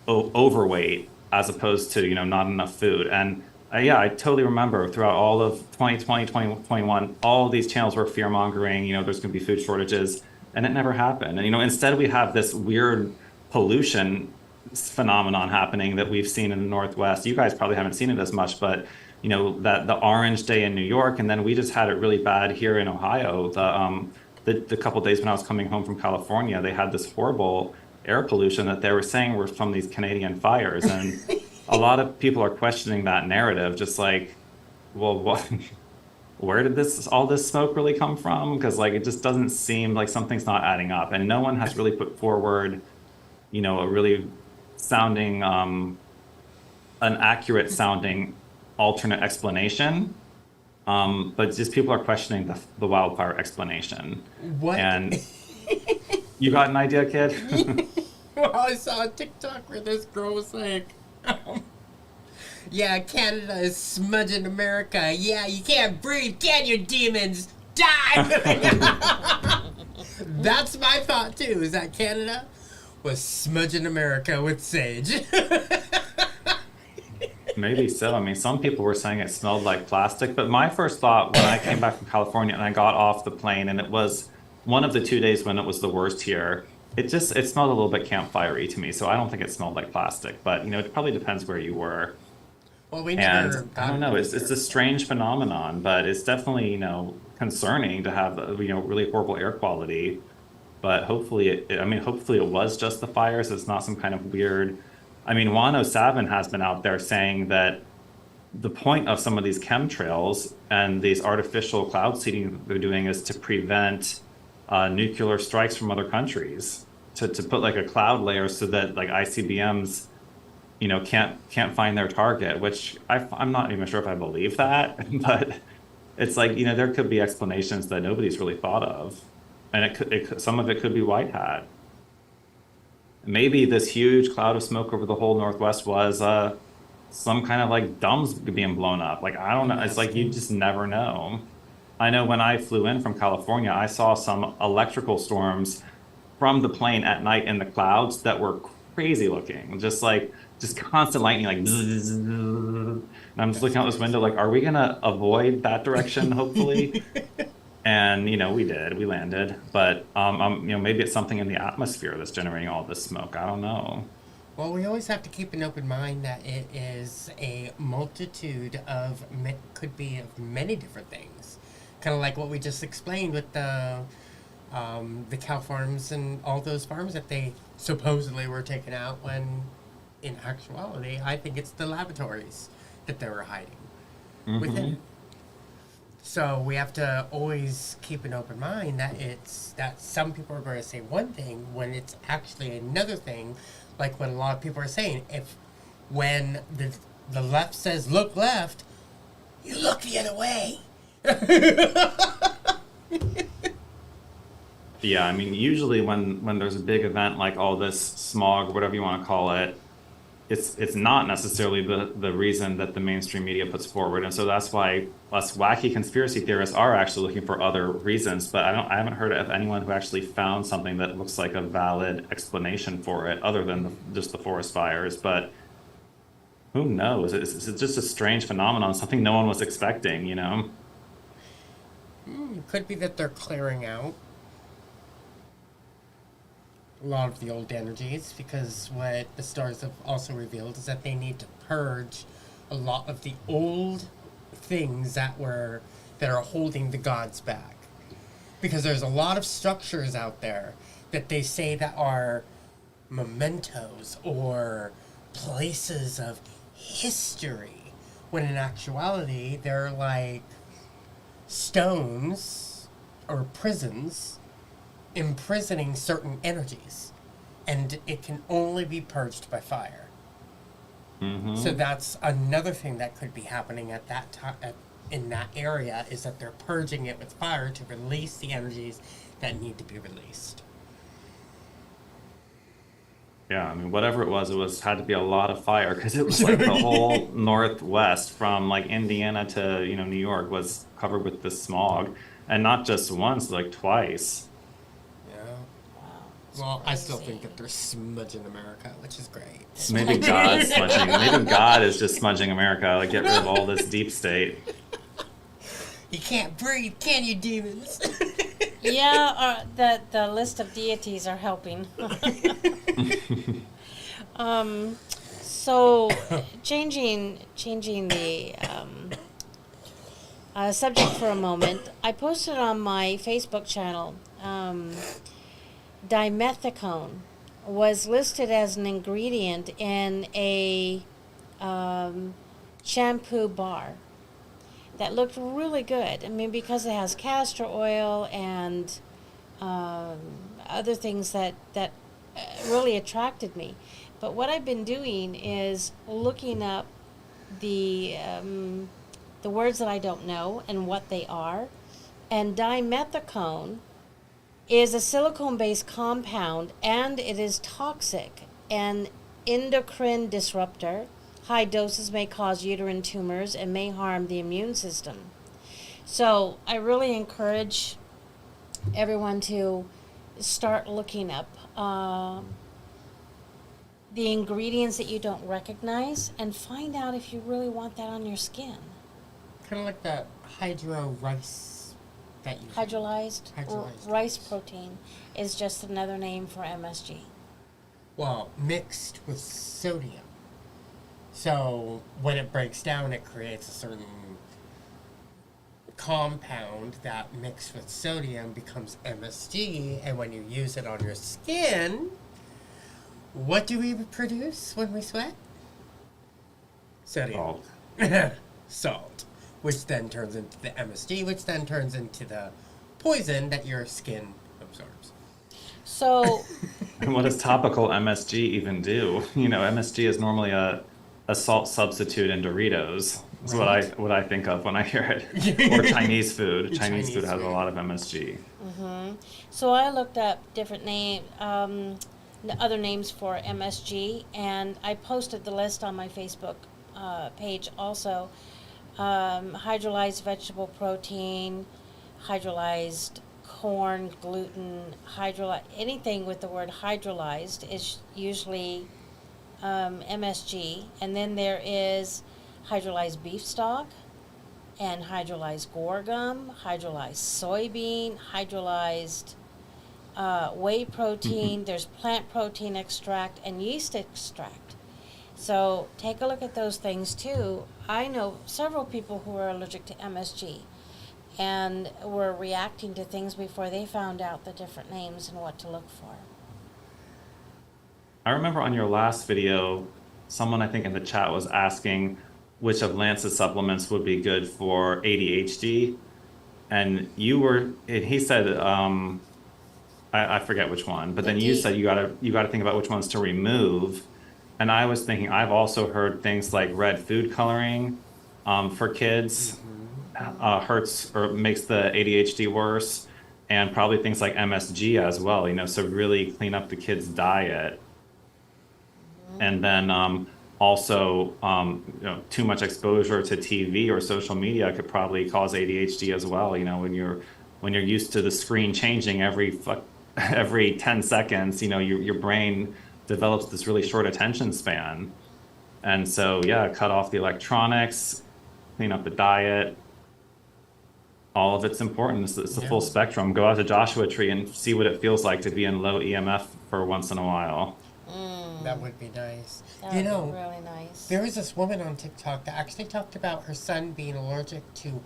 overweight as opposed to, not enough food. And yeah, I totally remember throughout all of 2020, 2021, all of these channels were fear mongering, there's going to be food shortages, and it never happened. And, instead we have this weird pollution phenomenon happening that we've seen in the Northwest. You guys probably haven't seen it as much, but that the orange day in New York, and then we just had it really bad here in Ohio. The couple days when I was coming home from California, they had this horrible air pollution that they were saying were from these Canadian fires, and a lot of people are questioning that narrative, just like, well, what? Where did all this smoke really come from? Because like it just doesn't seem like something's not adding up, and no one has really put forward, a really sounding, an accurate sounding alternate explanation. But just people are questioning the wildfire explanation. What? And you got an idea, kid? Well, I saw a TikTok where this girl was like, yeah, Canada is smudging America. Yeah, you can't breathe, can you, demons? Die! That's my thought, too, is that Canada was smudging America with sage. Maybe so. I mean, some people were saying it smelled like plastic, but my first thought when I came back from California and I got off the plane, and it was one of the 2 days when it was the worst here, it smelled a little bit campfire-y to me, so I don't think it smelled like plastic, but, it probably depends where you were. Well, we never. And I don't know, it's a strange phenomenon, but it's definitely, concerning to have, really horrible air quality. But hopefully it was just the fires. It's not some kind of weird. I mean, Juan O'Savin has been out there saying that the point of some of these chemtrails and these artificial cloud seeding that they're doing is to prevent nuclear strikes from other countries, to put like a cloud layer so that like ICBMs, can't find their target, which I'm not even sure if I believe that, but it's like, there could be explanations that nobody's really thought of. And some of it could be white hat. Maybe this huge cloud of smoke over the whole Northwest was some kind of like domes being blown up. Like, I don't know. It's like you just never know. I know when I flew in from California, I saw some electrical storms from the plane at night in the clouds that were crazy looking. Just constant lightning, like bzz, and I'm just looking out this window like, are we gonna avoid that direction, hopefully? And we did. We landed, but maybe it's something in the atmosphere that's generating all this smoke. I don't know. Well, we always have to keep an open mind that it is a multitude of could be of many different things, kind of like what we just explained with the cow farms and all those farms that they supposedly were taken out, when in actuality, I think it's the laboratories that they were hiding within. So we have to always keep an open mind that some people are going to say one thing when it's actually another thing, like what a lot of people are saying. When the left says look left, you look the other way. Yeah, I mean, usually when there's a big event like all this smog or whatever you want to call it, it's not necessarily the reason that the mainstream media puts forward, and so that's why us wacky conspiracy theorists are actually looking for other reasons. But I haven't heard of anyone who actually found something that looks like a valid explanation for it, other than just the forest fires. But who knows? It's just a strange phenomenon, something no one was expecting. It could be that they're clearing out a lot of the old energies, because what the stars have also revealed is that they need to purge a lot of the old things that are holding the gods back, because there's a lot of structures out there that they say that are mementos or places of history, when in actuality they're like stones or prisons imprisoning certain energies, and it can only be purged by fire. So that's another thing that could be happening at that time in that area, is that they're purging it with fire to release the energies that need to be released. Yeah, I mean, whatever it was had to be a lot of fire, because it was like the whole Northwest from like Indiana to New York was covered with this smog, and not just once, like twice. Well, I still think that they're smudging America, which is great. Maybe God's smudging. Maybe God is just smudging America. Like, get rid of all this deep state. You can't breathe, can you, demons? Yeah, the list of deities are helping. So, changing the subject for a moment. I posted on my Facebook channel, dimethicone was listed as an ingredient in a shampoo bar that looked really good. I mean, because it has castor oil and other things that really attracted me. But what I've been doing is looking up the words that I don't know and what they are. And dimethicone is a silicone-based compound, and it is toxic, an endocrine disruptor. High doses may cause uterine tumors and may harm the immune system. So I really encourage everyone to start looking up the ingredients that you don't recognize and find out if you really want that on your skin. Kind of like the hydro rice that you Hydrolyzed Hydrolyzed rice rice. protein is just another name for MSG. Well, mixed with sodium. So when it breaks down, it creates a certain compound that mixed with sodium becomes MSG, and when you use it on your skin, what do we produce when we sweat? Sodium. Salt. Salt. Which then turns into the MSG, which then turns into the poison that your skin absorbs. So And what does topical MSG even do? MSG is normally a salt substitute in Doritos. Is Right. what I think of when I hear it. Or Chinese food. Chinese Chinese food has a food. lot of MSG. So I looked up different other names for MSG, and I posted the list on my Facebook page also. Hydrolyzed vegetable protein, hydrolyzed corn, gluten, anything with the word hydrolyzed is usually MSG. And then there is hydrolyzed beef stock, and hydrolyzed guar gum, hydrolyzed soybean, hydrolyzed whey protein, there's plant protein extract, and yeast extract. So take a look at those things too. I know several people who are allergic to MSG and were reacting to things before they found out the different names and what to look for. I remember on your last video, someone I think in the chat was asking which of Lance's supplements would be good for ADHD. And he said, I forget which one, but then you said you gotta think about which ones to remove. And I was thinking, I've also heard things like red food coloring for kids hurts or makes the ADHD worse, and probably things like MSG as well. So really clean up the kids' diet, and then also too much exposure to TV or social media could probably cause ADHD as well. When you're used to the screen changing every 10 seconds, your brain develops this really short attention span. And so, yeah, cut off the electronics, clean up the diet. All of it's important. It's the full spectrum. Go out to Joshua Tree and see what it feels like to be in low EMF for once in a while. That would be nice. That would be really nice. There was this woman on TikTok that actually talked about her son being allergic to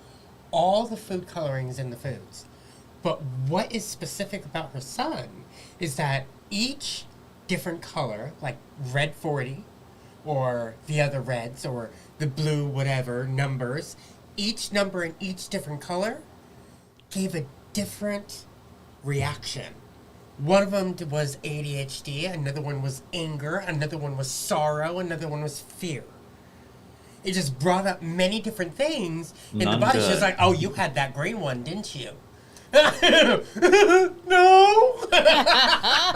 all the food colorings in the foods. But what is specific about her son is that each different color, like red 40 or the other reds or the blue whatever numbers, each number in each different color gave a different reaction. One of them was ADHD, another one was anger, another one was sorrow, another one was fear. It just brought up many different things in the None body. She good. was like, "Oh, you had that green one, didn't you?" No.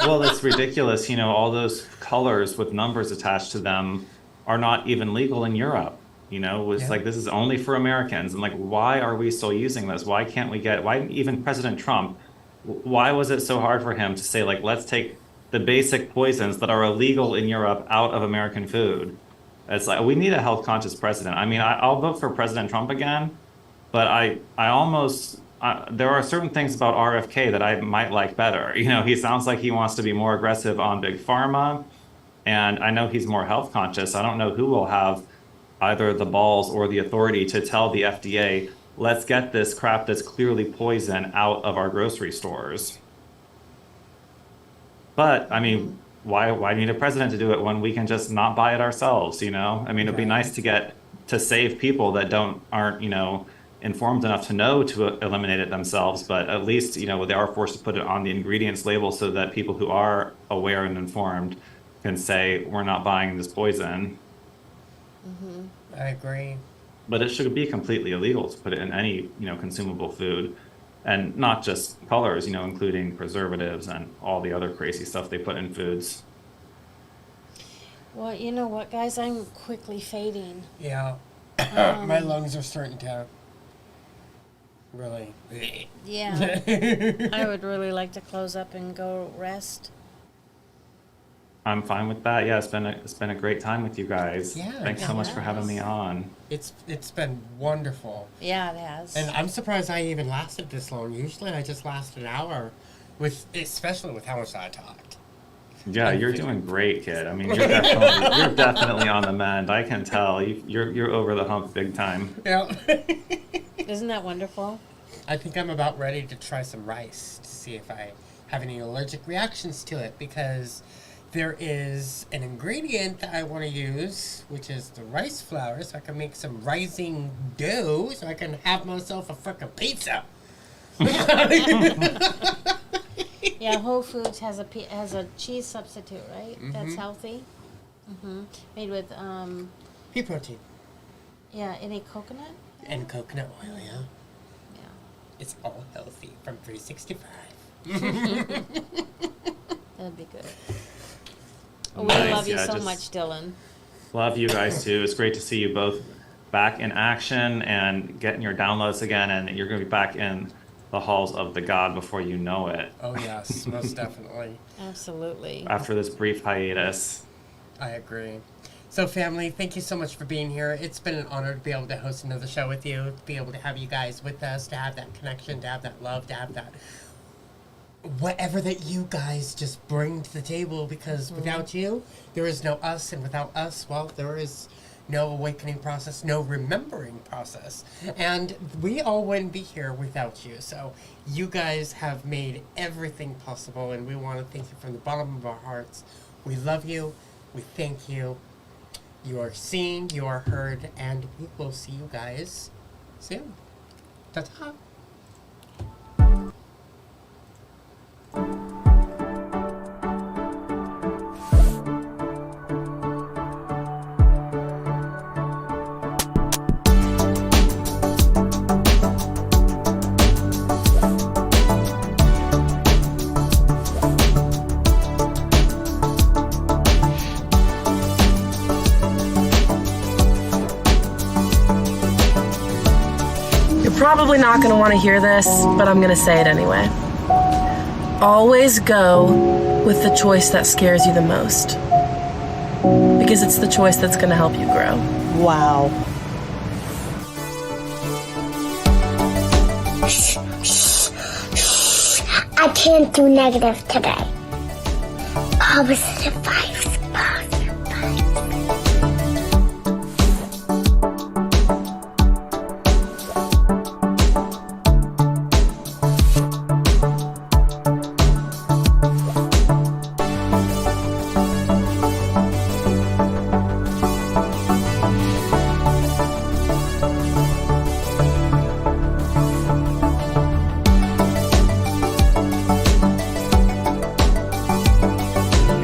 Well, it's ridiculous. All those colors with numbers attached to them are not even legal in Europe. It's like, this is only for Americans. And like, why are we still using this? Why can't we why even President Trump, why was it so hard for him to say, like, let's take the basic poisons that are illegal in Europe out of American food? It's like, we need a health conscious president. I mean, I'll vote for President Trump again, but I almost, there are certain things about RFK that I might like better. He sounds like he wants to be more aggressive on big pharma, and I know he's more health conscious. I don't know who will have either the balls or the authority to tell the FDA let's get this crap that's clearly poison out of our grocery stores. But I mean, why do you need a president to do it when we can just not buy it ourselves, you know? I mean, it'd be nice to save people that aren't, you know, informed enough to know to eliminate it themselves, but at least, you know, they are forced to put it on the ingredients label so that people who are aware and informed can say, we're not buying this poison. I agree. But it should be completely illegal to put it in any, you know, consumable food, and not just colors, you know, including preservatives and all the other crazy stuff they put in foods. Well, you know what, guys? I'm quickly fading. Yeah. My lungs are starting to really. Yeah. I would really like to close up and go rest. I'm fine with that. Yeah, it's been a great time with you guys. Yeah, Thanks so much for having me on. It's been wonderful. Yeah, it has. And I'm surprised I even lasted this long. Usually I just last an hour, especially with how much I talked. Yeah, you're doing great, kid. I mean, you're definitely on the mend. I can tell. You're over the hump big time. Yeah. Isn't that wonderful? I think I'm about ready to try some rice to see if I have any allergic reactions to it, because there is an ingredient that I want to use, which is the rice flour, so I can make some rising dough, so I can have myself a frickin' pizza. Yeah, Whole Foods has a cheese substitute, right? That's healthy. Made with Pea protein. yeah, any coconut? And coconut oil, yeah. Yeah. It's all healthy from 365. That'd be good. Nice. We love you Yeah, so just much, Dylan. Love you guys too. It's great to see you both back in action and getting your downloads again, and you're going to be back in the halls of the god before you know it. Oh, yes, most definitely. Absolutely. After this brief hiatus. I agree. So, family, thank you so much for being here. It's been an honor to be able to host another show with you, to be able to have you guys with us, to have that connection, to have that love, to have that whatever that you guys just bring to the table, because without you, there is no us, and without us, well, there is no awakening process, no remembering process. And we all wouldn't be here without you. So you guys have made everything possible, and we want to thank you from the bottom of our hearts. We love you. We thank you. You are seen, you are heard, and we will see you guys soon. Ta-ta. Probably not going to want to hear this, but I'm going to say it anyway. Always go with the choice that scares you the most, because it's the choice that's going to help you grow. Wow. I can't do negative today. Positive vibes, positive vibes.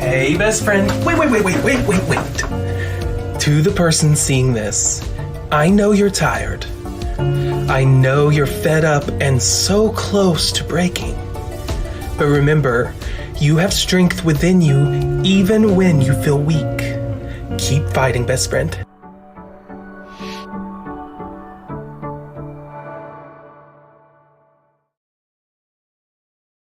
Hey, best friend. Wait. To the person seeing this, I know you're tired. I know you're fed up and so close to breaking. But remember, you have strength within you even when you feel weak. Keep fighting, best friend.